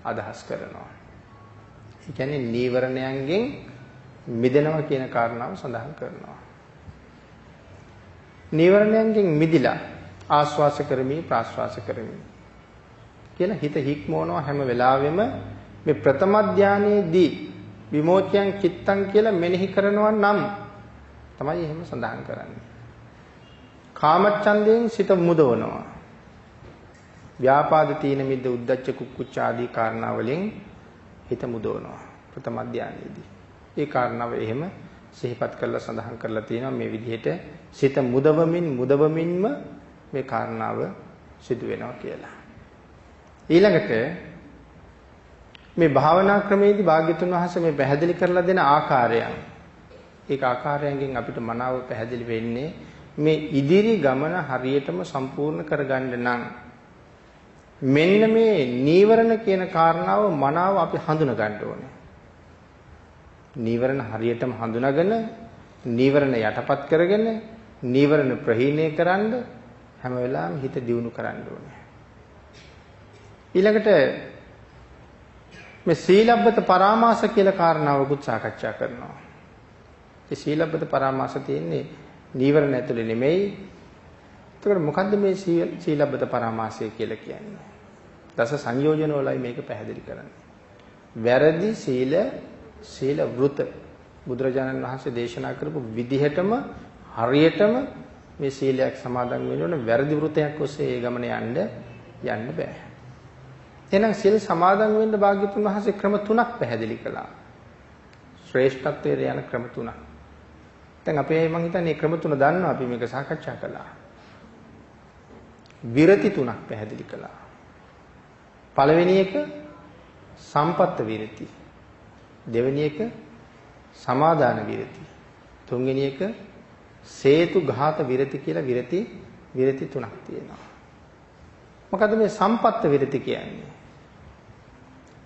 අදහස් කරනවා. ඒ කියන්නේ නීවරණයන්ගෙන් මිදෙනවා කියන කාරණාව සඳහන් කරනවා. නීවරණයන්ගෙන් මිදිලා ආස්වාස කරමි ප්‍රාස්වාස කරමි කියලා හිත හික්මවනවා හැම වෙලාවෙම මේ ප්‍රථම ධානයේදී විමෝචයන් චිත්තං කියලා මෙනෙහි කරනවා නම් තමයි එහෙම සඳහන් කරන්නේ. කාමච්ඡන්දයෙන් සිත මුදවනවා. ව්‍යාපාද තීන මිද්ද උද්දච්ච කුක්කුච්ච ආදී කාරණා වලින් හිත මුදවනවා ප්‍රථම ධානයේදී. ඒ කාරණාව එහෙම සිහිපත් කරලා සඳහන් කරලා තියෙනවා මේ විදිහට සිත මුදවමින්ම මේ කාරණාව සිදු වෙනවා කියලා. ඊළඟට මේ භාවනා ක්‍රමයේදී භාග්‍යතුන් වහන්සේ මේ පැහැදිලි කරලා දෙන ආකාරයන් ඒක ආකාරයෙන් අපිට මනාව පැහැදිලි වෙන්නේ මේ ඉදිරි ගමන හරියටම සම්පූර්ණ කරගන්න නම් මෙන්න මේ නීවරණ කියන කාරණාව මනාව අපි හඳුනා ගන්න ඕනේ. නීවරණ හරියටම හඳුනාගෙන නීවරණ යටපත් කරගෙන නීවරණ ප්‍රහීණය කරන්න හැම වෙලාවෙම හිත දියුණු කරන්න ඕනේ. ඊළඟට මේ සීලබ්බත පරාමාස කියලා කාරණාවකුත් සාකච්ඡා කරනවා. ඒ සීලබ්බත පරාමාස තියෙන්නේ නීවරණ ඇතුලේ නෙමෙයි. එතකොට මොකද්ද මේ සීලබ්බත පරාමාසය කියලා කියන්නේ? දස සංයෝජන වලයි මේක පැහැදිලි කරන්නේ. වැරදි සීල වෘත බුදුරජාණන් වහන්සේ දේශනා කරපු විදිහටම හරියටම මේ සීලයක් සමාදන් වෙන්න ඕන. වැරදි වෘතයක් ඔස්සේ ඒ ගමන යන්න බෑ. එහෙනම් සීල් සමාදන් වෙන්න භාග්‍යතුන් වහන්සේ ක්‍රම තුනක් පැහැදිලි කළා. ශ්‍රේෂ්ඨත්වයට යන ක්‍රම තුනක්. දැන් අපි මම හිතන්නේ ක්‍රම තුන දන්නවා අපි මේක සාකච්ඡා කළා. විරති තුනක් පැහැදිලි කළා. පළවෙනි එක සම්පත්ත විරති. දෙවෙනි එක සමාදාන විරති. තුන්වෙනි එක සේතු ඝාත විරති කියලා විරති තුනක් තියෙනවා. මොකද මේ සම්පත්ත විරති කියන්නේ?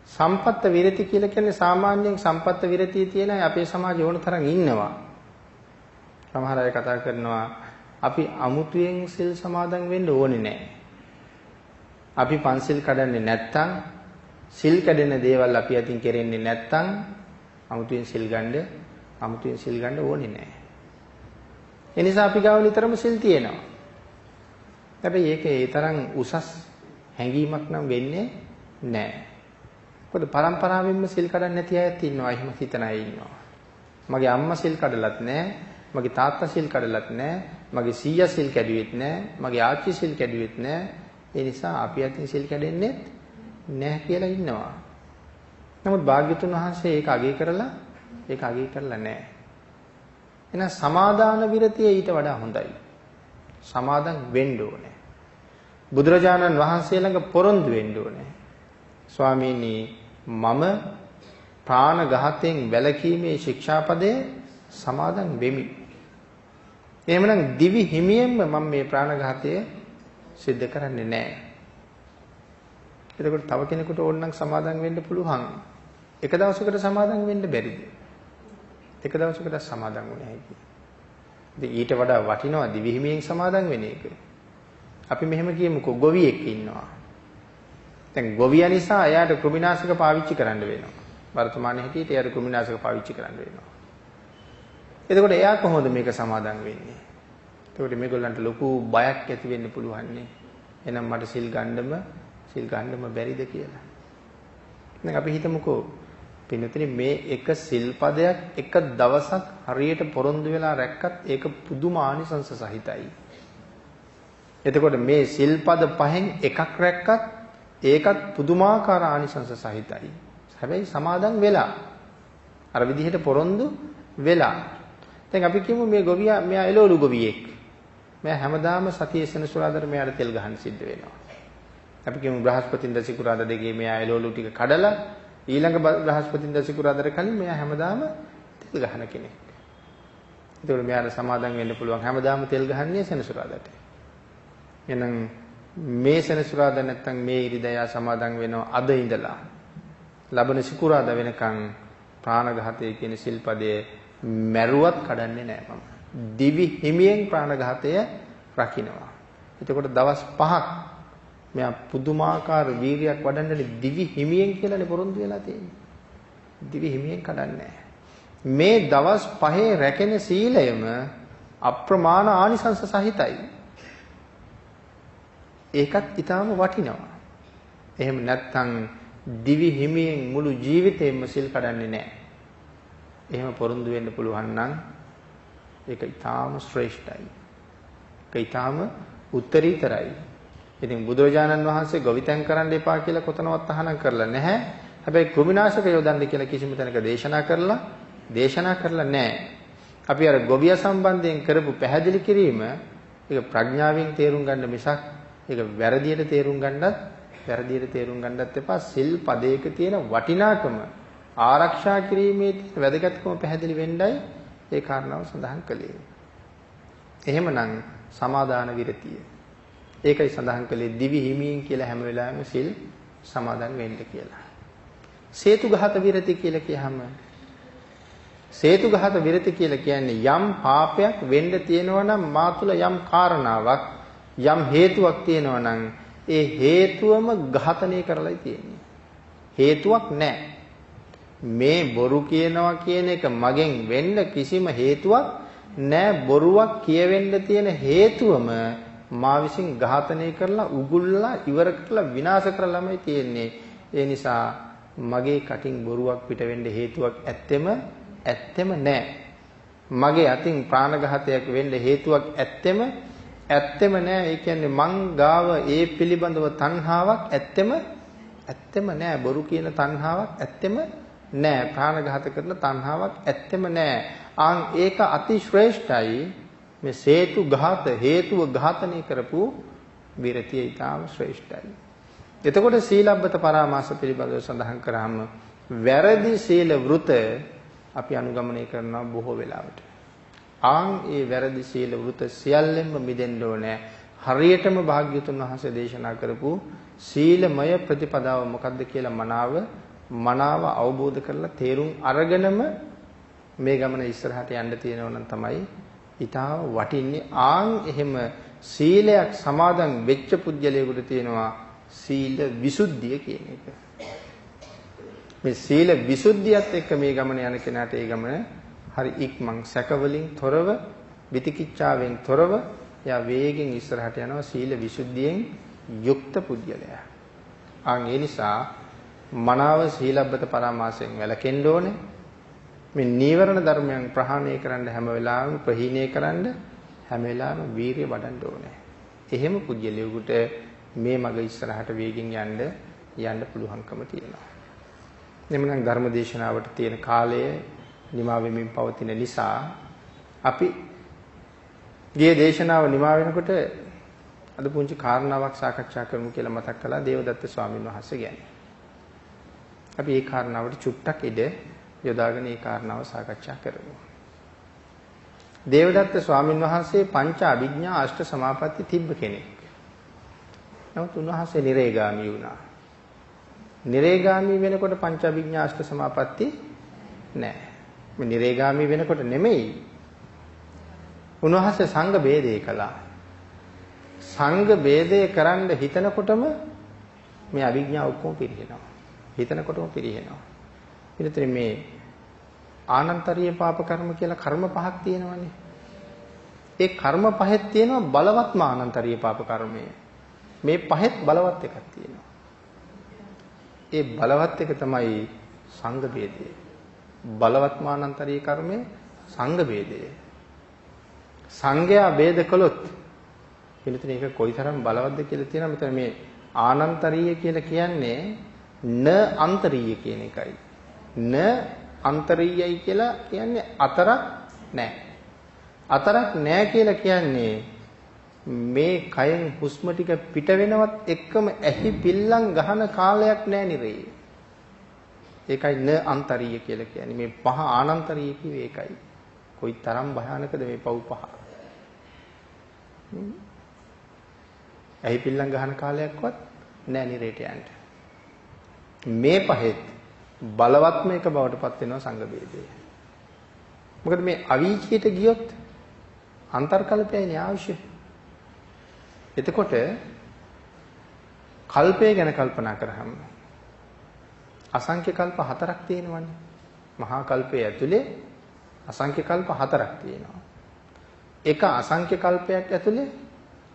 සම්පත්ත විරති කියලා කියන්නේ සාමාන්‍යයෙන් සම්පත්ත විරතිය තියෙන අය අපේ සමාජයේ ඕන තරම් ඉන්නවා. සමහර අය කතා කරනවා අපි අමුතුවෙන් සිල් සමාදන් වෙන්න ඕනේ නැහැ. අපි පන්සිල් කඩන්නේ නැත්තම් සිල් කැඩෙන දේවල් අපි අතින් කෙරෙන්නේ නැත්තම් අමුතුවෙන් සිල් ගන්න ඕනේ නැහැ. ඒ නිසා අපි ගාව නිතරම සිල් තියෙනවා. හැබැයි ඒක ඒ තරම් උසස් හැඟීමක් නම් වෙන්නේ නැහැ. මොකද පරම්පරාවෙන්ම සිල් කඩන්නේ නැති අයත් ඉන්නවා. එහෙම හිතන අය ඉන්නවා. මගේ අම්මා සිල් කඩලත් නැහැ. මගේ තාත්තා සිල් කඩලත් නැහැ. මගේ සීයා සිල් කැඩුවෙත් නැහැ. මගේ ආච්චි සිල් කැඩුවෙත් නැහැ. ඒ නිසා අපි අතින් සිල් කැඩෙන්නේ නැහැ කියලා ඉන්නවා. නමුත් භාග්‍යතුන් වහන්සේ ඒක අගය කරලා නැහැ. එහෙනම් සමාදාන විරතිය ඊට වඩා හොඳයි. සමාදන් වෙන්න ඕනේ. බුදුරජාණන් වහන්සේ ළඟ පොරොන්දු වෙන්න ඕනේ. ස්වාමීනි මම ප්‍රාණඝාතයෙන් වැළකීමේ ශික්ෂාපදයේ සමාදන් වෙමි. එහෙමනම් දිවි හිමියෙන්ම මම මේ ප්‍රාණඝාතය සිද්ධ කරන්නේ නැහැ. එතකොට තව කෙනෙකුට ඕනනම් සමාදන් වෙන්න පුළුවන්. එක දවසකට සමාදන් වෙන්න බැරිද? එක දවසකට සමාදන් වුණේ නැහැ. ඉතින් ඊට වඩා වටිනවා දිවි හිමියෙන් සමාදන් වෙන එක. අපි මෙහෙම කියමුකෝ ගොවියෙක් ඉන්නවා. දැන් ගොවියා නිසා එයාට කෘමිනාශක පාවිච්චි කරන්න වෙනවා. වර්තමානයේ හැටියට එයාට කෘමිනාශක පාවිච්චි කරන්න වෙනවා. එතකොට එයා කොහොමද මේක සමාදන් වෙන්නේ? එතකොට මේගොල්ලන්ට ලොකු බයක් ඇති වෙන්න පුළුවන් නේ. එහෙනම් මට සිල් ගන්නම බැරිද කියලා. දැන් අපි හිතමුකෝ පින්නතේ මේ එක සිල්පදයක් එක දවසක් හරියට පොරොන්දු වෙලා රැක්කත් ඒක පුදුම ආනිසංස සහිතයි. එතකොට මේ සිල්පද පහෙන් එකක් රැක්කත් ඒකත් පුදුමාකාර ආනිසංස සහිතයි. හැබැයි සමාදන් වෙලා අර විදිහට පොරොන්දු වෙලා. දැන් අපි කියමු මේ ගොවියා මෙයා එළවලු ගොවියෙක්. මෙයා හැමදාම සතියේ සෙනසුරාදාට මෙයාට තෙල් ගහන්න සිද්ධ වෙනවා. අපි කියමු බ්‍රහස්පතින්දා සිකුරාදා දෙකේ මෙයා එළවලු ටික කඩලා ඊළඟ බ්‍රහස්පතින්දා සිකුරාදාට කලින් මෙයා හැමදාම තෙල් ගහන කෙනෙක්. ඒතකොට මෙයාට සමාදන් වෙන්න පුළුවන් හැමදාම තෙල් ගහන්නේ සෙනසුරාදාට. එහෙනම් මේ සෙනසුරාදා නැත්තම් මේ ඉරිදා සමාදන් වෙනවා අද ඉඳලා. ලබන සිකුරාදා වෙනකන් ප්‍රාණඝාතය කියන සිල්පදයේ මැරුවත් කඩන්නේ නැහැ මම. දිවි හිමියෙන් ප්‍රාණඝාතය රකින්නවා. එතකොට දවස් 5ක් මෙයා පුදුමාකාර වීරියක් වඩන්නනේ දිවි හිමියෙන් කියලානේ පොරොන්දු වෙලා තියෙන්නේ. දිවි හිමියෙන් කඩන්නේ මේ දවස් 5 රැකෙන සීලයම අප්‍රමාණ ආනිසංස සහිතයි. ඒකත් ඊටාම වටිනවා. එහෙම නැත්නම් දිවි හිමියෙන් මුළු ජීවිතේම සිල් කඩන්නේ නැහැ. එහෙම පොරොන්දු වෙන්න පුළුවන් නම් ඒක ඊටාම ශ්‍රේෂ්ඨයි. ඒක ඊටාම උත්තරීතරයි. ඉතින් බුදුරජාණන් වහන්සේ ගොවිතැන් කරන්න එපා කියලා කොතනවත් අහනම් කරලා නැහැ. හැබැයි කෘමිනාශක යොදන්න කියලා කිසිම තැනක දේශනා කරලා නැහැ. අපි අර ගොවිය සම්බන්ධයෙන් කරපු පැහැදිලි කිරීම ඒක ප්‍රඥාවෙන් තේරුම් ගන්න මිසක් ඒක වැරදියට තේරුම් ගන්නත් එපා. සිල් පදයක තියෙන වටිනාකම ආරක්ෂා කිරීමේ තියෙන වැදගත්කම පැහැදිලි වෙන්නයි ඒ කාරණාව සඳහන් කළේ. එහෙමනම් සමාදාන විරතිය. ඒකයි සඳහන් කළේ දිවි හිමියෙන් කියලා හැම වෙලාවෙම සිල් සමාදන් වෙන්න කියලා. සේතුඝාත විරති කියලා කියහම සේතුඝාත විරති කියලා කියන්නේ යම් පාපයක් වෙන්න තියෙනවා නම් මා තුල යම් කාරණාවක් යම් හේතුවක් තියෙනවා නම් ඒ හේතුවම ඝාතනය කරලායි තියෙන්නේ. හේතුවක් නැහැ. මේ බොරු කියනවා කියන එක මගෙන් වෙන්න කිසිම හේතුවක් නැහැ. බොරුවක් කියවෙන්න තියෙන හේතුවම මා විසින් ඝාතනය කරලා උගුල්ලා ඉවර කරලා විනාශ කරලාමයි තියෙන්නේ. ඒ නිසා මගේ කටින් බොරුවක් පිට වෙන්න හේතුවක් ඇත්තෙම නැහැ. මගේ අතින් ප්‍රාණඝාතයක් වෙන්න හේතුවක් ඇත්තෙම නැහැ. ඒ කියන්නේ මං ගාව ඒ පිළිබඳව තණ්හාවක් ඇත්තෙම නැහැ. බොරු කියන තණ්හාවක් ඇත්තෙම නැහැ. ප්‍රාණඝාත කරන තණ්හාවක් ඇත්තෙම නැහැ. ඒක අති ශ්‍රේෂ්ඨයි. මේ හේතුව ඝාතනය කරපු විරතිය ඊටාම ශ්‍රේෂ්ඨයි. එතකොට සීලබ්බත පරාමාස පිළිබඳව සඳහන් කරාම වැරදි සීල වෘත අපි අනුගමනය කරනවා බොහෝ වෙලාවට. ඒ වැරදි සීල වෘත සියල්ලෙන්ම මිදෙන්න ඕනේ. හරියටම භාග්‍යතුන් වහන්සේ දේශනා කරපු සීලමය ප්‍රතිපදාව මොකක්ද කියලා මනාව අවබෝධ කරලා තේරුම් අරගෙනම මේ ගමන ඉස්සරහට යන්න තියෙනවා නම් තමයි ඊටා වටින්නේ. එහෙම සීලයක් සමාදන් වෙච්ච පුද්ගලයෙකුට තියෙනවා සීල විසුද්ධිය කියන එක. මේ සීල විසුද්ධියත් එක්ක මේ ගමන යන කෙනාට ඒ ගමන හරි ඉක්මන් සැකවලින් තොරව විතිකිච්ඡාවෙන් තොරව එයා වේගෙන් ඉස්සරහට යනවා සීල විසුද්ධියෙන් යුක්ත පුද්ගලයා. ඒ නිසා මනාව සීලබ්බත පරාමාසයෙන් වැළකෙන්න ඕනේ. මේ නීවරණ ධර්මයන් ප්‍රහාණය කරන්න හැම වෙලාවෙම ප්‍රහීණය කරන්න හැම වෙලාවෙම වීරිය වඩන්න ඕනේ. එහෙම පුද්ගලයෙකුට මේ මග ඉස්සරහට වේගෙන් යන්න පුළුවන්කම තියෙනවා. එhmenan ධර්ම දේශනාවට තියෙන කාලය නිමා වෙමින් පවතින නිසා අපි ගිය දේශනාව නිමා වෙනකොට අද පුංචි කාරණාවක් සාකච්ඡා කරමු කියලා මතක් කළා දේවදත්ත ස්වාමීන් වහන්සේ ගැන. අපි ඒ කාරණාවට චුට්ටක් ඉඩ යොදාගෙන ඒ කාරණාව සාකච්ඡා කරමු. දේවදත්ත ස්වාමීන් වහන්සේ පංච අභිඥා අෂ්ට සමාපatti තිබ්බ කෙනෙක්. නමුත් උන්වහන්සේ නිරේගාමී වුණා. නිරේගාමී වෙනකොට පංච අභිඥා අෂ්ට සමාපatti නැහැ. මේ නිරේගාමී වෙනකොට නෙමෙයි. උන්වහන්සේ සංඝ ભેදේ කළා. සංඝ ભેදේ කරන්න හිතනකොටම මේ අවිඥා ඔක්කොම පිරිහෙනවා. හිතනකොටම පිරිහෙනවා. ඊට මේ ආනන්තරීය පාප කර්ම කියලා කර්ම පහක් තියෙනවානේ. ඒ කර්ම පහෙත් තියෙනවා බලවත්ම ආනන්තරීය පාප කර්මය. මේ පහෙත් බලවත් එකක් තියෙනවා. ඒ බලවත් එක තමයි සංඝ ભેදය. බලවත්ම ආනන්තරීය කර්මය සංඝ ભેදය. සංඝයා ભેද කළොත් පිළිතුර ඒක කොයිතරම් බලවත්ද කියලා තියෙනවා. මෙතන මේ ආනන්තරීය කියලා කියන්නේ න අන්තරීය කියන එකයි. න අන්තරීයයි කියලා කියන්නේ අතරක් නැහැ. අතරක් නැහැ කියලා කියන්නේ මේ කයෙන් හුස්ම ටික පිට වෙනවත් එක්කම ඇහි පිල්ලම් ගහන කාලයක් නැහැ නිරේ. ඒකයි න අන්තරීය කියලා කියන්නේ. මේ පහ ආනන්තරීය කිව්වේ ඒකයි. කොයි තරම් භයානකද මේ පව් පහ. ඇහි පිල්ලම් ගහන කාලයක්වත් නැහැ නිරේට යන්න. මේ පහෙත් බලවත්ම එක බවට පත් වෙනවා සංඝ ભેදය. මොකද මේ අවීචියට ගියොත් අන්තර්කල්පයයි අවශ්‍ය. එතකොට කල්පය ගැන කල්පනා කරාම අසංඛ්‍ය කල්ප 4ක් තියෙනවනේ. මහා කල්පයේ ඇතුලේ අසංඛ්‍ය කල්ප 4ක් තියෙනවා. එක අසංඛ්‍ය කල්පයක් ඇතුලේ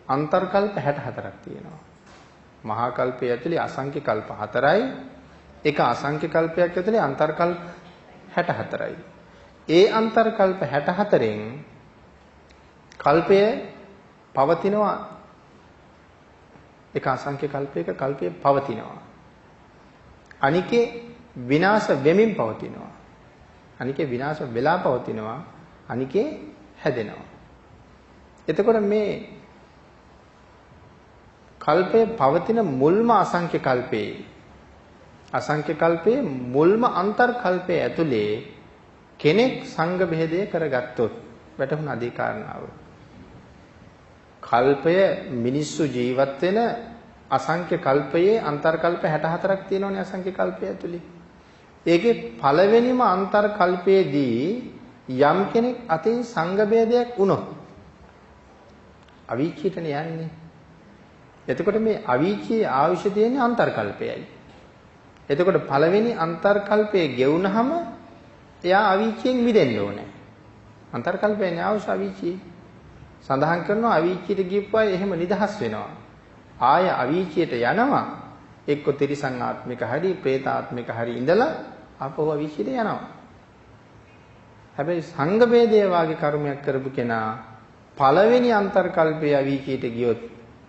අන්තර්කල්ප 64ක් තියෙනවා. මහා කල්පයේ ඇතුලේ අසංඛ්‍ය කල්ප 4යි. එක අසංඛ්‍ය කල්පයක් ඇතුලේ අන්තර්කල්ප 64යි. ඒ අන්තර්කල්ප 64න් කල්පය පවතිනවා. එක අසංඛ්‍ය කල්පයක කල්පය පවතිනවා. අනිකේ විනාශ වෙමින් පවතිනවා. අනිකේ විනාශ වෙලා පවතිනවා. අනිකේ හැදෙනවා. එතකොට මේ කල්පය පවතින මුල්ම අසංඛ්‍ය කල්පයේ මුල්ම අන්තර්කල්පයේ ඇතුලේ කෙනෙක් සංඝ ભેදය කරගත්තොත් වැටහුණ අධි කාරණාව. කල්පය මිනිස්සු ජීවත් වෙන අසංඛ්‍ය කල්පයේ අන්තර්කල්ප 64ක් තියෙනවනේ අසංඛ්‍ය කල්පය ඇතුලේ. ඒකේ පළවෙනිම අන්තර්කල්පයේදී යම් කෙනෙක් අතින් සංඝ ભેදයක් වුණොත් අවීචියටනේ යන්නේ. එතකොට මේ අවීචියේ ආයුෂ තියෙන්නේ අන්තර්කල්පයයි. එතකොට පළවෙනි අන්තර්කල්පයේ ගෙවුනහම එයා අවීචියෙන් මිදෙන්න ඕනේ. අන්තර්කල්පයනේ ආයුෂ අවීචියේ. සඳහන් කරනවා අවීචියට ගියපුවා එහෙම නිදහස් වෙනවා. ආය අවීචියට යනවා. එක්ක තිරිසන් ආත්මික හරි, പ്രേත ආත්මික හරි ඉඳලා අපව අවීචියට යනවා. හැබැයි සංඝ ભેදයේ වාගේ කර්මයක් කරපු කෙනා පළවෙනි අන්තර්කල්පයේ අවීචියට ගියොත්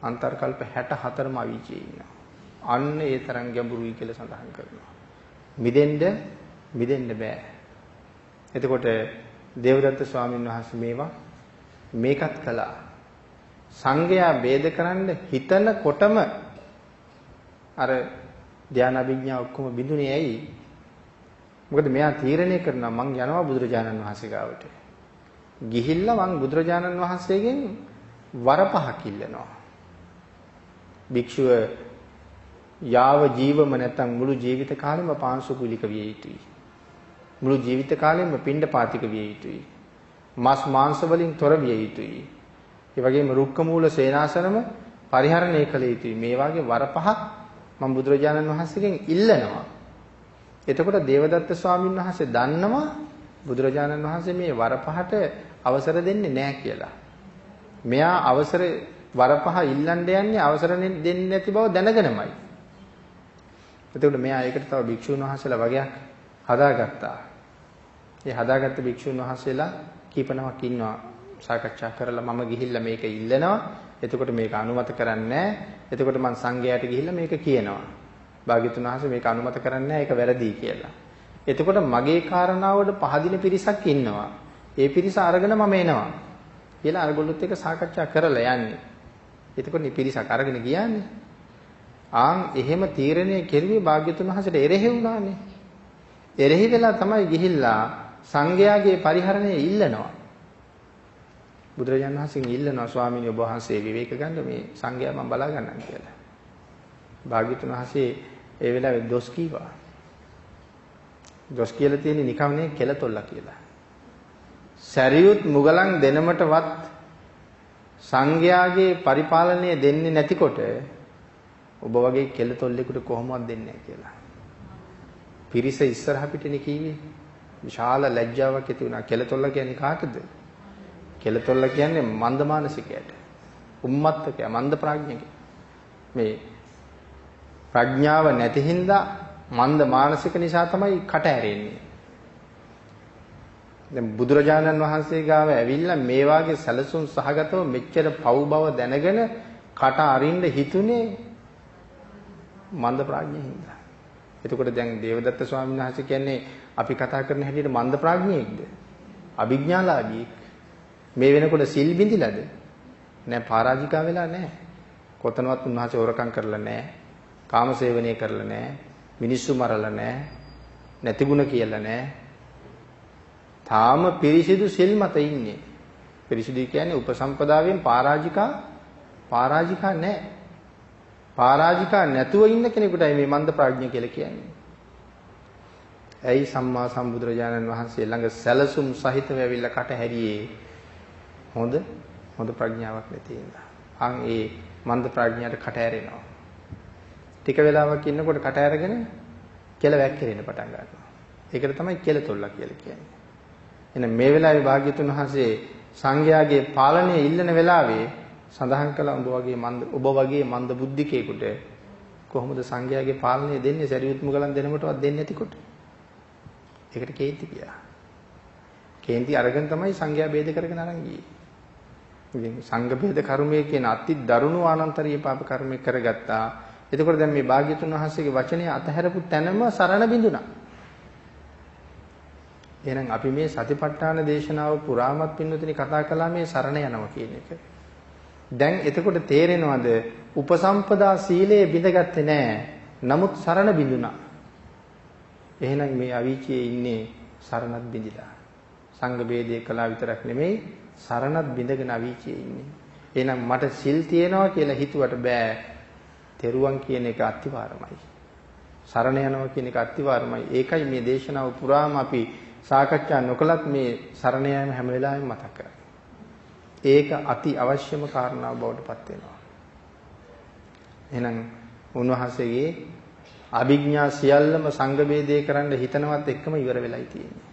අන්තර්කල්ප 64ම අවීචියේ ඉන්නවා. අන්න ඒ තරම් ගැඹුරුයි කියලා සඳහන් කරනවා. මිදෙන්න බෑ. එතකොට දේවදත්ත ස්වාමීන් වහන්සේ මේකත් කළා. සංඝයා ભેද කරන්න හිතනකොටම අර ධානා විඥා ඔක්කොම බිඳුනේ ඇයි? මොකද මෙයා තීරණය කරනවා මං යනවා බුදුරජාණන් වහන්සේ ගාවට. ගිහිල්ලා මං බුදුරජාණන් වහන්සේගෙන් වර පහක් ඉල්ලනවා. භික්ෂුව යාව ජීවම නැත්නම් මුළු ජීවිත කාලෙම පාංශුකුලික විය යුතුයි. මුළු ජීවිත කාලෙම පිණ්ඩපාතික විය යුතුයි. මස් මාංශ වලින් තොර විය යුතුයි. ඒ වගේම රුක්ක මූල සේනාසනම පරිහරණය කළ යුතුයි. මේ වාගේ වර පහක් මම බුදුරජාණන් වහන්සේගෙන් ඉල්ලනවා. එතකොට දේවදත්ත ස්වාමීන් වහන්සේ දන්නවා බුදුරජාණන් වහන්සේ මේ වර පහට අවසර දෙන්නේ නැහැ කියලා. මෙයා අවසර වර පහ ඉල්ලන්න යන්නේ අවසර දෙන්නේ නැති බව දැනගෙනමයි. එතකොට මෙයා ඒකට තව භික්ෂුන් වහන්සේලා වගේක් හදාගත්තා. ඒ හදාගත්ත භික්ෂුන් වහන්සේලා කීපනමක් ඉන්නවා සාකච්ඡා කරලා මම ගිහිල්ලා මේක ඉල්ලනවා. එතකොට මේක අනුමත කරන්නේ නැහැ. එතකොට මං සංඝයාට ගිහිල්ලා මේක කියනවා. භාග්‍යතුන් වහන්සේ මේක අනුමත කරන්නේ නැහැ. ඒක වැරදි කියලා. එතකොට මගේ කාරණාවට පහදින පිරිසක් ඉන්නවා. ඒ පිරිස අරගෙන මම එනවා. කියලා අරගොල්ලොත් එක්ක සාකච්ඡා කරලා යන්නේ. එතකොට මේ පිරිසක් අරගෙන ගියානේ. එහෙම තීරණය කෙරුවේ භාග්‍යතුන් වහන්සේට එරෙහි වුණානේ. එරෙහි වෙලා තමයි ගිහිල්ලා සංඝයාගේ පරිහරණය ඉල්ලනවා. බුදුරජාණන් වහන්සේගෙන් ඉල්ලනවා ස්වාමීනි ඔබ වහන්සේ විවේක ගන්න මේ සංඝයා මම බලා ගන්නම් කියලා. භාග්‍යතුන් වහන්සේ ඒ වෙලාවේ දොස් කීවා. දොස් කියලා තියෙන්නේ නිකම් නේ කෙලතොල්ලා කියලා. සරියුත් මුගලන් දෙනමටවත් සංඝයාගේ පරිපාලනය දෙන්නේ නැතිකොට ඔබ වගේ කෙලතොල්ලෙකුට කොහොමවත් දෙන්නේ නැහැ කියලා. පිරිස ඉස්සරහ පිටිනේ කීවේ. විශාල ලැජ්ජාවක් ඇති වුණා. කෙලතොල්ල කියන්නේ කාටද? කෙලතොල්ල කියන්නේ මන්ද මානසිකයට. උම්මත්තකයා මන්ද ප්‍රඥකයා. මේ ප්‍රඥාව නැති හින්දා මන්ද මානසික නිසා තමයි කට ඇරෙන්නේ. දැන් බුදුරජාණන් වහන්සේ ගාව ඇවිල්ලා මේ වාගේ සැලසුම් සහගතව මෙච්චර පව් බව දැනගෙන කට අරින්න හිතුනේ මන්ද ප්‍රඥා හින්දා. එතකොට දැන් දේවදත්ත ස්වාමීන් වහන්සේ කියන්නේ අපි කතා කරන හැටියට මන්ද ප්‍රඥෙක්ද? අභිඥාලාභී. මේ වෙනකොට සිල් බිඳිලාද? නෑ, පරාජිකා වෙලා නෑ. කොතනවත් උන්වහන්සේ හොරකම් කරලා නෑ. කාමසේවනය කරලා නෑ. මිනිස්සු මරලා නෑ. නැතිගුණ කියලා නෑ. තාම පිරිසිදු සිල් මත ඉන්නේ. පිරිසිදු කියන්නේ උපසම්පදාවෙන් පරාජිකා නෑ. පරාජිකා නැතුව ඉන්න කෙනෙකුටයි මේ මන්ද ප්‍රඥා කියලා කියන්නේ. ඇයි සම්මා සම්බුදුරජාණන් වහන්සේ ළඟ සැලසුම් සහිතව ඇවිල්ලා කට හැරියේ? හොඳ ප්‍රඥාවක් නැති නිසා. ඒ මන්ද ප්‍රඥාට කට ඇරෙනවා. ටික වෙලාවක් ඉන්නකොට කට ඇරගෙන කෙල වැක්කිරෙන්න පටන් ගන්නවා. ඒකට තමයි කෙලතොල්ලා කියලා කියන්නේ. එහෙනම් මේ වෙලාවේ භාග්‍යතුන් වහන්සේ සංඝයාගේ පාලනය ඉල්ලන වෙලාවේ සඳහන් කළා ඔබ වගේ මන්ද බුද්ධිකයෙකුට කොහොමද සංඝයාගේ පාලනය දෙන්නේ? සරියුත් මුගලන් දෙනකොටවත් දෙන්නේ නැතිකොට. ඒකට කේන්ති ගියා. කේන්ති අරගෙන තමයි සංඝයා ભેද කරගෙන අරන් ගියේ. ඉතින් සංඝ ભેද කර්මය කියන අති දරුණු ආනන්තරීය පාප කර්මයක් කරගත්තා. එතකොට දැන් මේ භාග්‍යතුන් වහන්සේගේ වචනය අතහැරපු තැනම සරණ බිඳුණා. එහෙනම් අපි මේ සතිපට්ඨාන දේශනාව පුරාමත් පින්නතුනි කතා කළා මේ සරණ යනවා කියන එක. දැන් එතකොට තේරෙනවද උපසම්පදා සීලය බිඳගත්තේ නැහැ. නමුත් සරණ බිඳුණා. එහෙනම් මේ අවීචියේ ඉන්නේ සරණත් බිඳිලා. සංඝ ભેදේ කළා විතරක් නෙමෙයි සරණත් බිඳගෙන අවීචියේ ඉන්නේ. එහෙනම් මට සිල් තියනවා කියලා හිතුවට බෑ. තෙරුවන් කියන එක අත්‍යවාරමයි. සරණ යනවා කියන එක අත්‍යවාරමයි. ඒකයි මේ දේශනාව පුරාම අපි සාකච්ඡා නොකලත් මේ සරණ යාම හැම වෙලාවෙම මතක් කරගන්න. ඒක අති අවශ්‍යම කාරණාවක් බවට පත් වෙනවා. එහෙනම් උන්වහන්සේගේ අභිඥා සියල්ලම සංඝ ભેදේ කරන්න හිතනවත් එක්කම ඉවර වෙලයි තියෙන්නේ.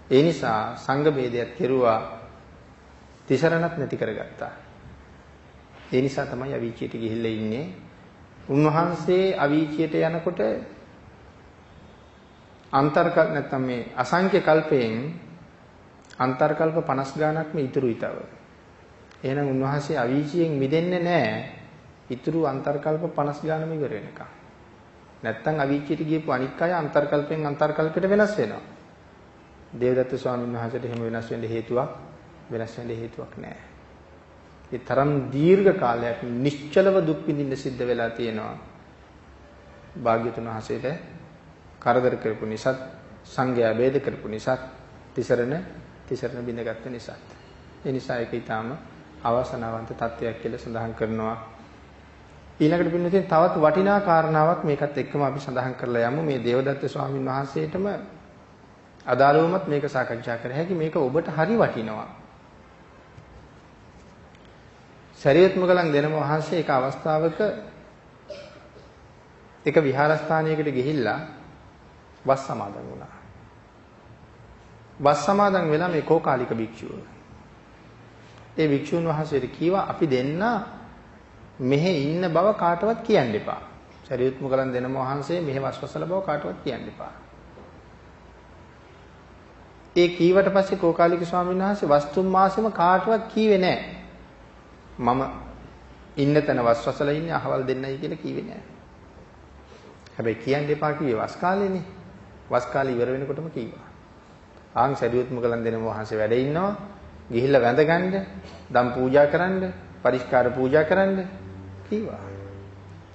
ඒ නිසා සංඝ ભેදයක් කෙරුවා තිසරණත් නැති කරගත්තා. ඒ නිසා තමයි අවීචියට ගිහිල්ලා ඉන්නේ. උන්වහන්සේ අවීචියට යනකොට අන්තර්කල්ප නැත්නම් මේ අසංඛ්‍ය කල්පයෙන් අන්තර්කල්ප 50 ගාණක්ම ඉතුරුයි තව. එහෙනම් උන්වහන්සේ අවීචියෙන් මිදෙන්නේ නැහැ. ඉතුරු අන්තර්කල්ප 50 ගාණම ඉවර වෙනකම්. නැත්තම් අවීචියට ගියපු අනික් අය අන්තර්කල්පයෙන් අන්තර්කල්පයට වෙනස් වෙනවා. දේවදත්ත ස්වාමීන් වහන්සේට එහෙම වෙනස් වෙන්න හේතුවක් නැහැ. ඒ තරම් දීර්ඝ කාලයක් නිශ්චලව දුක් විඳින්න සිද්ධ වෙලා තියෙනවා. භාග්‍යතුන් වහන්සේට කරදර කරපු නිසා, සංඝයා ભેද කරපු නිසා, තිසරණ බිඳගත්ත නිසා. ඒ නිසා ඒක ඊටාම අවසනාවන්ත තත්වයක් කියලා සඳහන් කරනවා. ඊළඟට පින්නතින් තවත් වටිනා කාරණාවක් මේකත් එක්කම අපි සඳහන් කරලා යමු. මේ දේවදත්ත ස්වාමීන් වහන්සේටම අදාළවමත් මේක සාකච්ඡා කර හැකි. මේක ඔබට හරි වටිනවා. සරියුත් මුගලන් දෙනම වහන්සේ එක අවස්ථාවක එක විහාරස්ථානයකට ගිහිල්ලා වස් සමාදන් වුණා. වස් සමාදන් වෙලා මේ කෝකාලික භික්ෂුව. ඒ භික්ෂුන් වහන්සේට කීවා අපි දෙන්න මෙහෙ ඉන්න බව කාටවත් කියන්න එපා. සරියුත් මුගලන් දෙනම වහන්සේ මෙහෙ වස්වසල බව කාටවත් කියන්න එපා. ඒ කීවට පස්සේ කෝකාලික ස්වාමීන් වහන්සේ වස්තුම් මාසෙම කාටවත් කීවේ නැහැ. මම ඉන්න තැන වස්වසල ඉන්නේ අහවල් දෙන්නයි කියලා කීවේ නැහැ. හැබැයි කියන්න එපා කිව්වේ වස් කාලේනේ. වස් කාලේ ඉවර වෙනකොටම කිව්වා. ආන් සරියුත් මුගලන් දෙනම වහන්සේ වැඩ ඉන්නවා. ගිහිල්ලා වැඳගන්න, දම් පූජා කරන්න, පරිස්කාර පූජා කරන්න කිව්වා.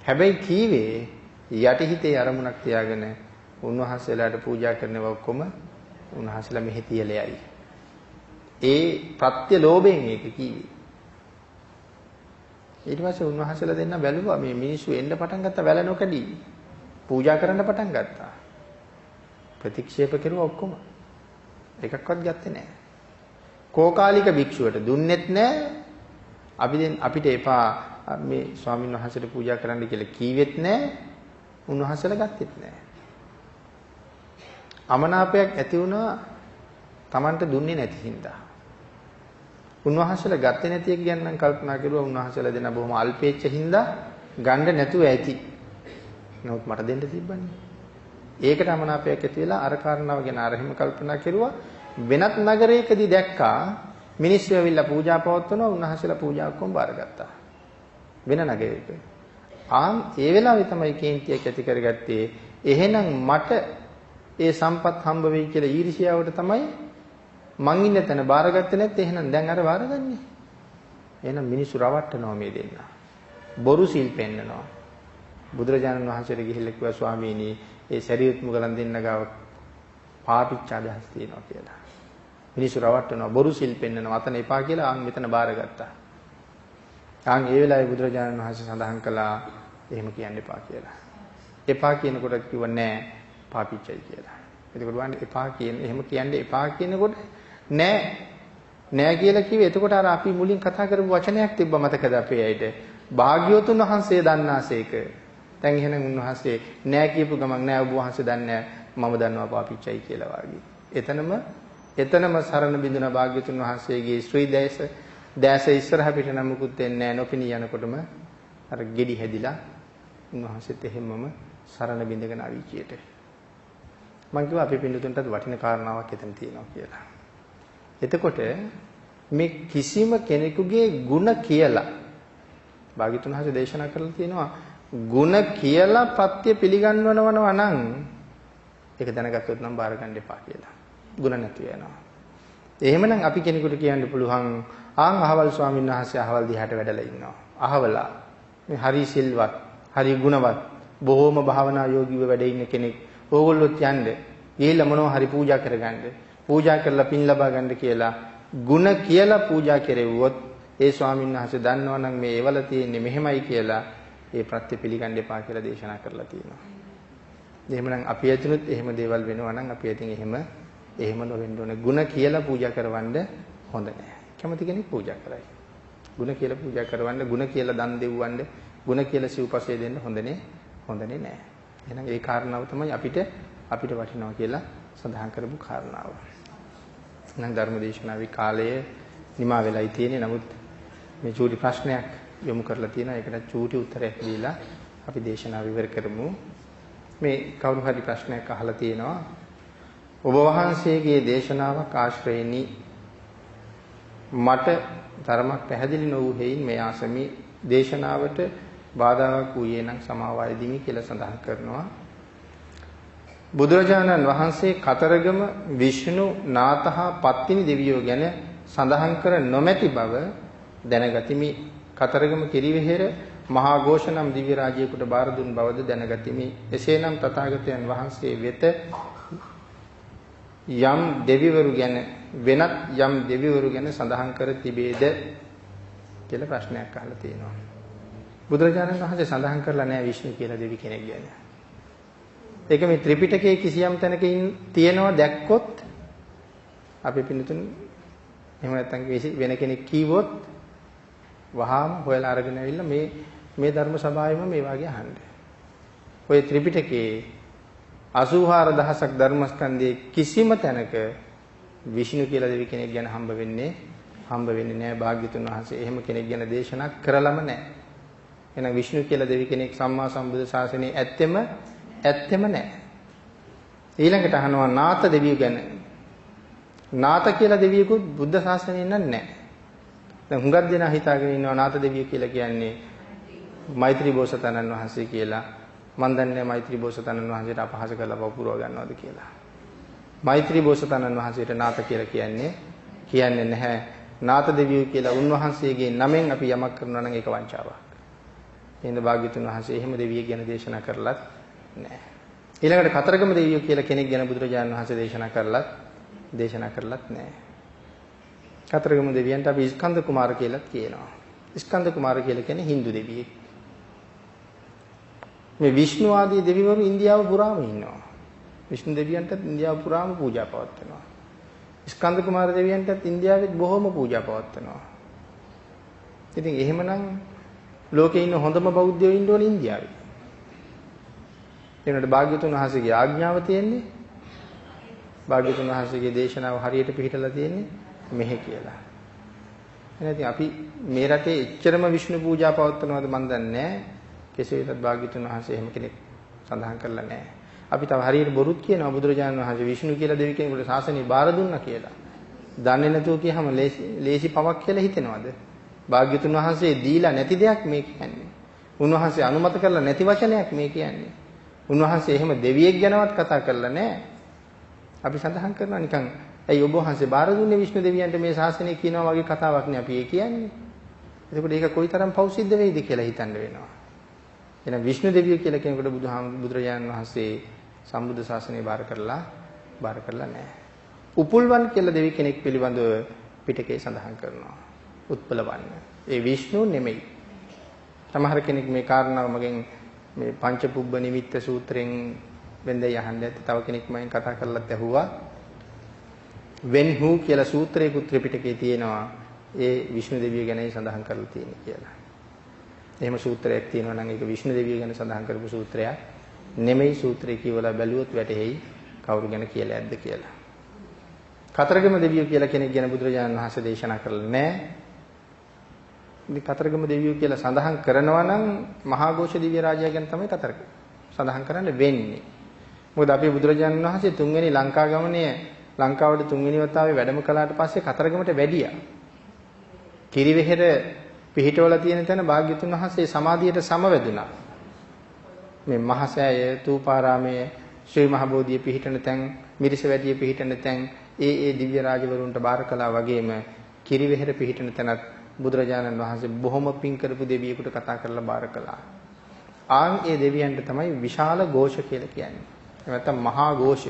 හැබැයි කීවේ යටිහිතේ අරමුණක් තියාගෙන උන්වහන්සේලාට පූජා කරනවා ඔක්කොම උන්වහන්සේලා මෙහි තියලයි. ඒ ප්‍රත්‍ය ලෝභයෙන් ඒක කීවේ. ඊට පස්සේ උන්වහන්සේලා දෙන්න බැලුවා මේ මිනිස්සු එන්න පටන් ගත්තා වැල නොකඩී. පූජා කරන්න පටන් ගත්තා. ප්‍රතික්ෂේප කරුවා ඔක්කොම. එකක්වත් ගත්තේ නැහැ. කෝකාලික භික්ෂුවට දුන්නෙත් නැහැ. අපිට එපා මේ ස්වාමීන් වහන්සේට පූජා කරන්න කියලා කීවෙත් නැහැ. උන්වහන්සේලා ගත්තෙත් නැහැ. අමනාපයක් ඇති වුණා Tamanට දුන්නේ නැති හින්දා. උන්වහන්සේලා ගත්තේ නැති එක ගැන නම් කල්පනා කරුවා උන්වහන්සේලා දෙන බොහොම අල්පේච්ච හින්දා ගන්න නැතුව ඇති. නමුත් මට දෙන්න තිබ්බනේ. ඒකට අමනාපයක් ඇති වෙලා අර කාරණාව ගැන අරහිම කල්පනා කරුවා. වෙනත් නගරයකදී දැක්කා මිනිස්සු ඇවිල්ලා පූජා පවත්වනවා උන්වහන්සේලා පූජා ඔක්කොම බාරගත්තා. වෙන නගරයක. ඒ වෙලාවේ තමයි කේන්තියක් ඇති කරගත්තේ. එහෙනම් මට ඒ සම්පත් හම්බ වෙයි කියලා ඊර්ෂ්‍යාවට තමයි මං ඉන්න තැන බාරගත්තේ නැත්නම් එහෙනම් දැන් අර බාරගන්නේ. එහෙනම් මිනිස්සු රවට්ටනවා මේ දෙන්න. බොරු සිල් පෙන්නනවා. බුදුරජාණන් වහන්සේට ගිහිල්ලා කිව්වා ස්වාමීනි ඒ සරියුත් මුගලන් දෙන්න ගාව පාපිච්ච අදහස් තියෙනවා කියලා. මිනිස්සු රවට්ටනවා බොරු සිල් පෙන්නනවා අතන එපා කියලා ආන් මෙතන බාරගත්තා. ආන් ඒ වෙලාවේ බුදුරජාණන් වහන්සේ සඳහන් කළා එහෙම කියන්න එපා කියලා. එපා කියනකොට කිව්වා නෑ පාපිච්චයි කියලා. එතකොට වань එපා කියන එහෙම කියන්නේ එපා කියනකොට නෑ කියලා කිව්වේ. එතකොට අර අපි මුලින් කතා කරපු වචනයක් තිබ්බ මතකද අපේ ඇයිද? භාග්‍යවතුන් වහන්සේ දන්නාසේක. දැන් එහෙනම් උන්වහන්සේ නෑ කියපු ගමන් නෑ ඔබ වහන්සේ දන්නේ මම දන්නවා පාපිච්චයි කියලා වාගේ. එතනම සරණ බිඳුන භාග්‍යවතුන් වහන්සේගේ ශ්‍රී දැස ඉස්සරහ පිට නම් මුකුත් දෙන්නේ නෑ. නොපිනී යනකොටම අර ගෙඩි හැදිලා උන්වහන්සේත් එහෙමම සරණ බිඳගෙන අවීචියට. මම කිව්වා අපි පින්දුතුන්ටත් වටින කාරණාවක් එතන තියෙනවා කියලා. එතකොට මේ කිසිම කෙනෙකුගේ ಗುಣ කියලා භාග්‍යතුන් හසේ දේශනා කරලා තියෙනවා ಗುಣ කියලා ප්‍රත්‍ය පිළිගන්වනවා නම් ඒක දැනගත්තොත් නම් බාර ගන්න එපා කියලා. ಗುಣ නැති වෙනවා. එහෙමනම් අපි කෙනෙකුට කියන්න පුළුවන් අහවල් ස්වාමීන් වහන්සේ අහවල් දිහාට වැඩලා ඉන්නවා. අහවලා මේ හරි සිල්වත්, හරි ගුණවත්, බොහෝම භාවනා යෝගීව වැඩ ඉන්න කෙනෙක්. ඕගොල්ලොත් යන්න ගිහිල්ලා මොනවා හරි පූජා කරගන්න. පූජා කරලා පින් ලබා ගන්න කියලා ಗುಣ කියලා පූජා කෙරෙව්වොත් ඒ ස්වාමීන් වහන්සේ දන්නවා නම් මේ ඒවල තියෙන්නේ මෙහෙමයි කියලා ඒ ප්‍රත්‍ය පිළිගන්න එපා කියලා දේශනා කරලා තියෙනවා. එහෙමනම් අපි ඇතුළත් එහෙම දේවල් වෙනවා නම් අපි ඇතින් එහෙම නොවෙන්න ඕනේ. ಗುಣ කියලා පූජා කරවන්න හොඳ නැහැ. කැමති කෙනෙක් පූජා කරයි. ಗುಣ කියලා පූජා කරවන්න, ಗುಣ කියලා දන් දෙවවන්න, ಗುಣ කියලා සිව්පසේ දෙන්න හොඳනේ නැහැ. එහෙනම් ඒ කාරණාව තමයි අපිට වටිනවා කියලා සඳහන් කරපු කාරණාව. එහෙනම් ධර්මදේශනාවේ කාලය නිමා වෙලායි තියෙන්නේ. නමුත් මේ චූටි ප්‍රශ්නයක් යොමු කරලා තියෙනවා. ඒකට චූටි උත්තරයක් දීලා අපි දේශනාව ඉවර කරමු. මේ කවුරු හරි ප්‍රශ්නයක් අහලා තියෙනවා. ඔබ වහන්සේගේ දේශනාවක් ආශ්‍රයෙනි මට ධර්මයක් පැහැදිලි නොවු හේයින් මේ ආසමී දේශනාවට බාධාවක් වූයේ නම් සමාවාය දිමි කියලා සඳහන් කරනවා. බුදුරජාණන් වහන්සේ කතරගම විෂ්ණු නාථහා පත්තිනි දෙවියෝ ගැන සඳහන් කර නොමැති බව දැනගතිමි. කතරගම කිරිවෙහෙර මහා ഘോഷ නම් දිව්‍ය රාජ්‍යයකට බාර දුන් බවද දැනගතිමි. එසේනම් තථාගතයන් වහන්සේ වෙත යම් දෙවිවරු ගැන වෙනත් යම් දෙවිවරු ගැන සඳහන් කර තිබේද කියලා ප්‍රශ්නයක් අහලා තියෙනවා. බුදුරජාණන් වහන්සේ සඳහන් කරලා නැහැ විෂ්ණු කියලා දෙවි කෙනෙක් ගැන. ඒක මේ ත්‍රිපිටකයේ කිසියම් තැනක තියෙනවා දැක්කොත් අපි පින්නතුන් එහෙම නැත්නම් වෙන කෙනෙක් කීවොත් වහාම හොයලා අරගෙන ඇවිල්ලා මේ ධර්ම සභාවෙම මේ වාගේ අහන්න. ඔය ත්‍රිපිටකයේ 84000ක් ධර්මස්කන්ධයේ කිසිම තැනක විෂ්ණු කියලා දෙවි කෙනෙක් ගැන හම්බ වෙන්නේ නැහැ. භාග්‍යතුන් වහන්සේ එහෙම කෙනෙක් ගැන දේශනා කරලම නැහැ. එහෙනම් විෂ්ණු කියලා දෙවි කෙනෙක් සම්මා සම්බුද්ධ ශාසනයේ ඇත්තෙම නැහැ. ඊළඟට අහනවා නාත දෙවියෝ ගැන. නාත කියලා දෙවියෙකුත් බුද්ධ ශාසනයේ නැහැ. දැන් හුඟක් දෙනා හිතාගෙන ඉන්නවා නාත දෙවියෝ කියලා කියන්නේ මෛත්‍රී බෝසතාණන් වහන්සේ කියලා. මන් දන්නේ මෛත්‍රී බෝසතාණන් වහන්සේට අපහාස කරලා පවුරව ගන්නවද කියලා. මෛත්‍රී බෝසතාණන් වහන්සේට නාත කියලා කියන්නේ නැහැ. නාත දෙවියෝ කියලා උන්වහන්සේගේ නමෙන් අපි යමක් කරනවා නම් ඒක වංචාවක්. එහෙනම් භාග්‍යතුන් වහන්සේ එහෙම දෙවියෙක් ගැන දේශනා කරලත් නැහැ. ඊළඟට කතරගම දෙවියෝ කියලා කෙනෙක් ගැන බුදුරජාණන් වහන්සේ දේශනා කරලත් නැහැ. කතරගම දෙවියන්ට අපි ස්කන්ධ කුමාර කියලාත් කියනවා. ස්කන්ධ කුමාර කියලා කියන්නේ Hindu දෙවියෙක්. මේ විෂ්ණු ආදී දෙවිවරු ඉන්දියාව පුරාම ඉන්නවා. විෂ්ණු දෙවියන්ට ඉන්දියාව පුරාම පූජා පවත්වනවා. ස්කන්ධ කුමාර දෙවියන්ටත් ඉන්දියාවෙත් බොහොම පූජා පවත්වනවා. ඉතින් එහෙමනම් ලෝකේ ඉන්න හොඳම බෞද්ධයෝ ඉන්න ඕනේ ඉන්දියාවේ. එනකොට භාග්‍යතුන් වහන්සේගේ ආඥාව තියෙන්නේ භාග්‍යතුන් වහන්සේගේ දේශනාව හරියට පිළිහිටලා තියෙන්නේ මෙහෙ කියලා. එහෙනම් අපි මේ රටේ එච්චරම විෂ්ණු පූජා පවත්වනවද මන් දන්නේ නැහැ. කෙසේ වෙතත් භාග්‍යතුන් වහන්සේ එහෙම කෙනෙක් සඳහන් කරලා නැහැ. අපි තව හරියට බොරුත් කියනවා බුදුරජාණන් වහන්සේ විෂ්ණු කියලා දෙවි කෙනෙකුට ශාසනය බාර දුන්නා කියලා. දන්නේ නැතුව කියහම ලේසි පවක් කියලා හිතෙනවද? භාග්‍යතුන් වහන්සේ දීලා නැති දෙයක් මේ කියන්නේ. උන්වහන්සේ අනුමත කරලා නැති වචනයක් මේ කියන්නේ. උන්වහන්සේ එහෙම දෙවියෙක් ගැනවත් කතා කරලා නැහැ. අපි සඳහන් කරනවා නිකන් ඇයි ඔබ වහන්සේ බාර දුන්නේ විෂ්ණු දෙවියන්ට මේ ශාසනය කියනවා වගේ කතාවක් නේ අපි කියන්නේ. එතකොට ඒක කොයිතරම් පෞසිද්ධ වෙයිද කියලා හිතන්න වෙනවා. එහෙනම් විෂ්ණු දෙවියෝ කියලා කෙනෙකුට බුදුරජාණන් වහන්සේ සම්බුද්ධ ශාසනය බාර කරලා නැහැ. උපුල්වන් කියලා දෙවි කෙනෙක් පිළිබඳව පිටකේ සඳහන් කරනවා. උත්පලවන්න. ඒ විෂ්ණු නෙමෙයි. සමහර කෙනෙක් මේ කාරණාව මගෙන් මේ පංචපුබ්බ නිමිත්ත සූත්‍රයෙන් වෙන්දේ යහන්න ඇත්ත. තව කෙනෙක් මගෙන් කතා කරලත් ඇහුවා. when who කියලා සූත්‍රයේ ත්‍රිපිටකයේ තියෙනවා. ඒ විෂ්ණු දෙවියෝ ගැනයි සඳහන් කරලා තියෙන්නේ කියලා. එහෙම සූත්‍රයක් තියෙනවා නම් ඒක විෂ්ණු දෙවියෝ ගැන සඳහන් කරපු සූත්‍රයක් නෙමෙයි. සූත්‍රය කියවලා බැලුවොත් වැටහෙයි කවුරු ගැන කියලා ඇද්ද කියලා. කතරගම දෙවියෝ කියලා කෙනෙක් ගැන බුදුරජාණන් වහන්සේ දේශනා කරලා නැහැ. ඉතින් කතරගම දෙවියෝ කියලා සඳහන් කරනවා නම් මහා ഘോഷ දිව්‍ය රාජයා ගැන තමයි සඳහන් කරන්න වෙන්නේ. මොකද අපි බුදුරජාණන් වහන්සේ තුන්වෙනි ලංකා ගමනේ ලංකාවට තුන්වෙනි වතාවේ වැඩම කළාට පස්සේ කතරගමට වැඩියා. කිරිවෙහෙර පිහිටවල තියෙන තැන භාග්‍යතුන් වහන්සේ සමාධියට සමවැදුණා. මේ මහසෑය, තූපාරාමයේ, ශ්‍රී මහ බෝධිය පිහිටන තැන්, මිරිසවැදිය පිහිටන තැන් ඒ දිව්‍ය රාජවරුන්ට බාර කළා වගේම කිරිවෙහෙර පිහිටන තැනත් බුදුරජාණන් වහන්සේ බොහොම පින් කරපු දෙවියෙකුට කතා කරලා බාර කළා. ආන් ඒ දෙවියන්ට තමයි විශාල ഘോഷ කියලා කියන්නේ. එහෙම නැත්නම් මහා ഘോഷ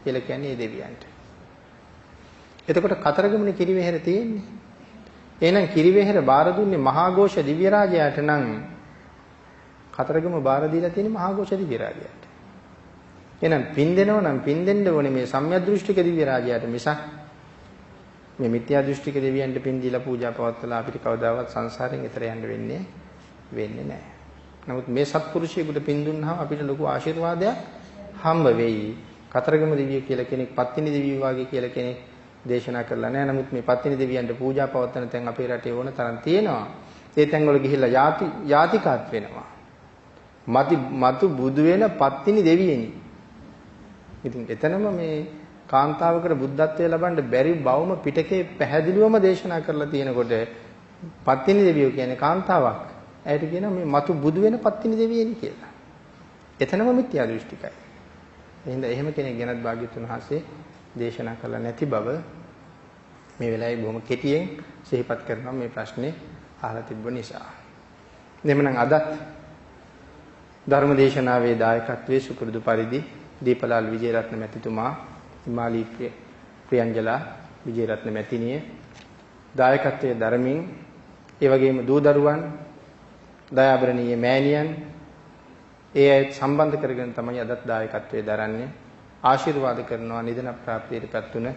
කියලා කියන්නේ ඒ දෙවියන්ට. එතකොට කතරගමනේ කිරිවෙහෙර තියෙන්නේ. එහෙනම් කිරිවෙහෙර බාර දුන්නේ මහා ഘോഷ දිව්‍ය රාජයාට නම් කතරගම බාර දීලා තියෙන්නේ මහා ഘോഷ දිව්‍ය රාජයාට. එහෙනම් පින් දෙනව නම් පින් දෙන්න ඕනේ මේ සම්‍යද්දෘෂ්ටික දිව්‍ය රාජයාට මිසක් මේ මිත්‍යා දෘෂ්ටික දෙවියන්ට පින් දීලා පූජා පවත්වලා අපිට කවදාවත් සංසාරයෙන් එතර යන්න වෙන්නේ නැහැ. නමුත් මේ සත්පුරුෂයෙකුට පින් දුන්නාම අපිට ලොකු ආශිර්වාදයක් හම්බ වෙයි. කතරගම දෙවිය කියලා කෙනෙක් පත්තිනි දෙවියෝ වගේ කියලා කෙනෙක් දේශනා කරලා නැහැ. නමුත් මේ පත්තිනි දෙවියන්ට පූජා පවත්වන තැන් අපේ රටේ ඕන තරම් තියෙනවා. ඒ තැන් වල ගිහිල්ලා යාතිකාත් වෙනවා. මතු බුදු වෙන පත්තිනි දෙවියනි. ඉතින් එතනම මේ කාන්තාවකට බුද්ධත්වයේ ලබන්න බැරි බවම පිටකේ පැහැදිලිවම දේශනා කරලා තියෙනකොට පත්තිනි දෙවියෝ කියන්නේ කාන්තාවක්. ඇයට කියනවා මේ මතු බුදු වෙන පත්තිනි දෙවියනි කියලා. එතනම මිත්‍යා දෘෂ්ටිකයි. එහෙනම් එහෙම කෙනෙක් ගැනත් භාග්‍යතුන් වහන්සේ දේශනා කළා නැති බව මේ වෙලාවේ බොහොම කෙටියෙන් සිහිපත් කරනවා මේ ප්‍රශ්නේ අහලා තිබ්බ නිසා. එhmenan අදත් ධර්ම දේශනාවේ දායකත්වයේ සුපුරුදු පරිදි දීපලාල් විජේරත්න මැතිතුමා, හිමාලී ප්‍රියංජලා විජේරත්න මැතිණිය දායකත්වයේ ධර්මින් ඒ වගේම දූ දරුවන් දයාබරණීය මෑණියන් ඒ අය සම්බන්ධ කරගෙන තමයි අදත් දායකත්වයේ දරන්නේ. ආශිර්වාද කරනවා නිදන ප්‍රාප්තියටපත් වුණ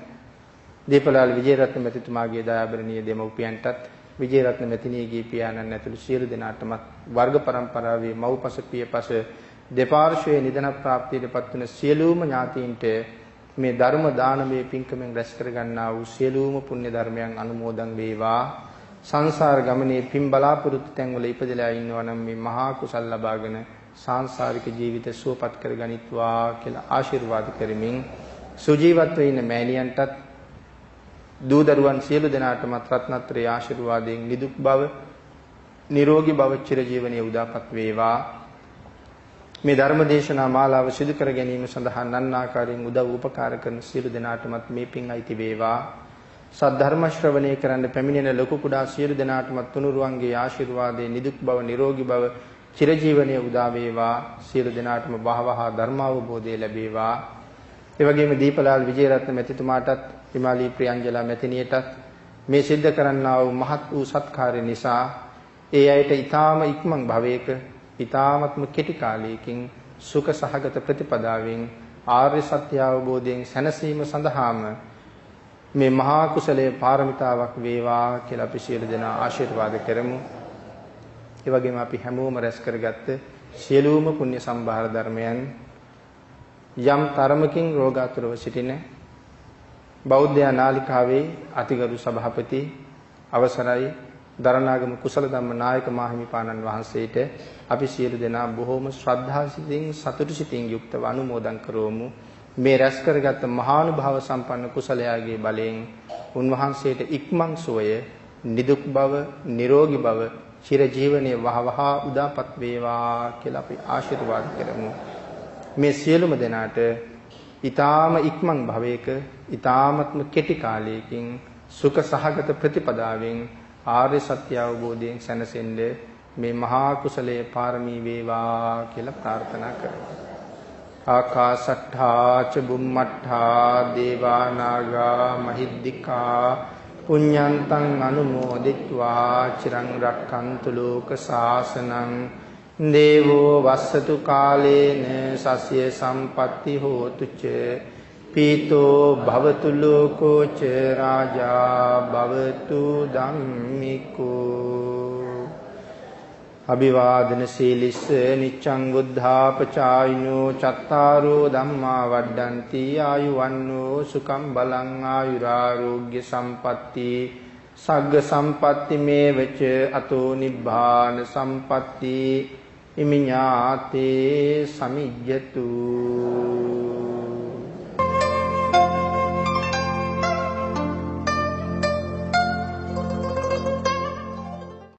දීපලාල් විජේරත්න මැතිතුමාගේ දයාබරණීය දෙමව්පියන්ටත් විජේරත්න මැතිණියගේ පියාණන් ඇතුළු සියලු දෙනාටම වර්ග පරම්පරාවේ මව්පස පියපස දෙපාර්ශ්වයේ නිදන ප්‍රාප්තියටපත් වුණ සියලුම ඥාතීන්ට මේ ධර්ම දානමය පින්කමෙන් රැස් කරගන්නා වූ සියලුම පුණ්‍ය ධර්මයන් අනුමෝදන් වේවා. සංසාර ගමනේ පින් බලාපොරොත්තු තැන්වල ඉපදලා ඉන්නවා නම් මේ මහා කුසල් ලබාගෙන සාංශාරික ජීවිත සුවපත් කරගනිත්වා කියලා ආශිර්වාද කරමින් සුජීවත්ව ඉන්න මෑණියන්ටත් දූ දරුවන් සියලු දෙනාටම රත්නත්‍රයේ ආශිර්වාදයෙන් නිදුක් බව නිරෝගී බව චිරජීවනයේ උදාපත් වේවා. මේ ධර්ම දේශනා මාලාව සිදු කර ගැනීම සඳහා නන්නාකාරයෙන් උදව් උපකාර කරන සියලු දෙනාටමත් මේ පින් අයිති වේවා. සද්ධර්ම ශ්‍රවණය කරන්න පැමිණෙන ලොකු කුඩා සියලු දෙනාටමත් තුනුරුවන්ගේ ආශිර්වාදයෙන් නිදුක් බව නිරෝගී බව චිරජීවනයේ උදා වේවා. සියලු දෙනාටම වහවහ ධර්මාවබෝධය ලැබේවා. ඒ වගේම දීපලාල් විජේරත්න මැතිතුමාටත් හිමාලී ප්‍රියංජලා මැතිණියටත් මේ සිද්ධ කරන්නා වූ මහත් වූ සත්කාරය නිසා ඒ අයට ඊ타ම ඉක්මන් භවයක ඊ타මත්ම කෙටි කාලයකින් සුඛ සහගත ප්‍රතිපදාවෙන් ආර්ය සත්‍ය අවබෝධයෙන් සැනසීම සඳහාම මේ මහා කුසලයේ පාරමිතාවක් වේවා කියලා අපි සියලු දෙනා ආශිර්වාද කරමු. ඒ වගේම අපි හැමෝම රැස් කරගත්ත සියලුම පුණ්‍ය සම්භාර ධර්මයන් යම් තරමකින් රෝගාතුරව සිටින බෞද්ධ නාලිකාවේ අතිගරු සභාපති අවසරයි දරණාගම කුසල ධම්ම නායක මාහිමිපාණන් වහන්සේට අපි සියලු දෙනා බොහෝම ශ්‍රද්ධාසිතින් සතුටු සිතින් යුක්තව අනුමෝදන් කරවමු. මේ රැස් කරගත් මහානුභාව සම්පන්න කුසලයාගේ බලයෙන් උන්වහන්සේට ඉක්මන් සුවය, නිදුක් බව, නිරෝගී බව, චිර ජීවනයේ වහවහ උදාපත් වේවා කියලා අපි ආශිර්වාද කරමු. මේ සියලුම දෙනාට ඊ타ම ඉක්මන් භවයක ඊ타මත්ම කෙටි කාලයකින් සුඛ සහගත ප්‍රතිපදාවෙන් ආර්ය සත්‍ය අවබෝධයෙන් සැනසෙන්න මේ මහා කුසලයේ පාරමී වේවා කියලා ප්‍රාර්ථනා කරමු. ආකාශට්ඨා ච බුම්මට්ඨා දේවා නාග මහිද්దికා පුඤ්ඤන්තං අනුමෝදිත්වා චිරං රක්ඛන්තු ලෝක සාසනං දේවෝ වස්සතු කාලේන සස්ය සම්පatti හෝතු ච පීතෝ භවතු ලෝකෝ ච රාජා භවතු ධම්මිකෝ අභිවාදන සීලිස්ස නිච්ඡං බුද්ධාපචායිනෝ චත්තාරෝ ධම්මා වඩ්ඩಂತಿ ආයුවන්නෝ සුඛං බලං ආයුරාෝග්‍ය සම්පatti සග්ග සම්පatti මේවච අතෝ නිබ්බාන සම්පatti ඉමිඤාතේ සමිජ්ජතු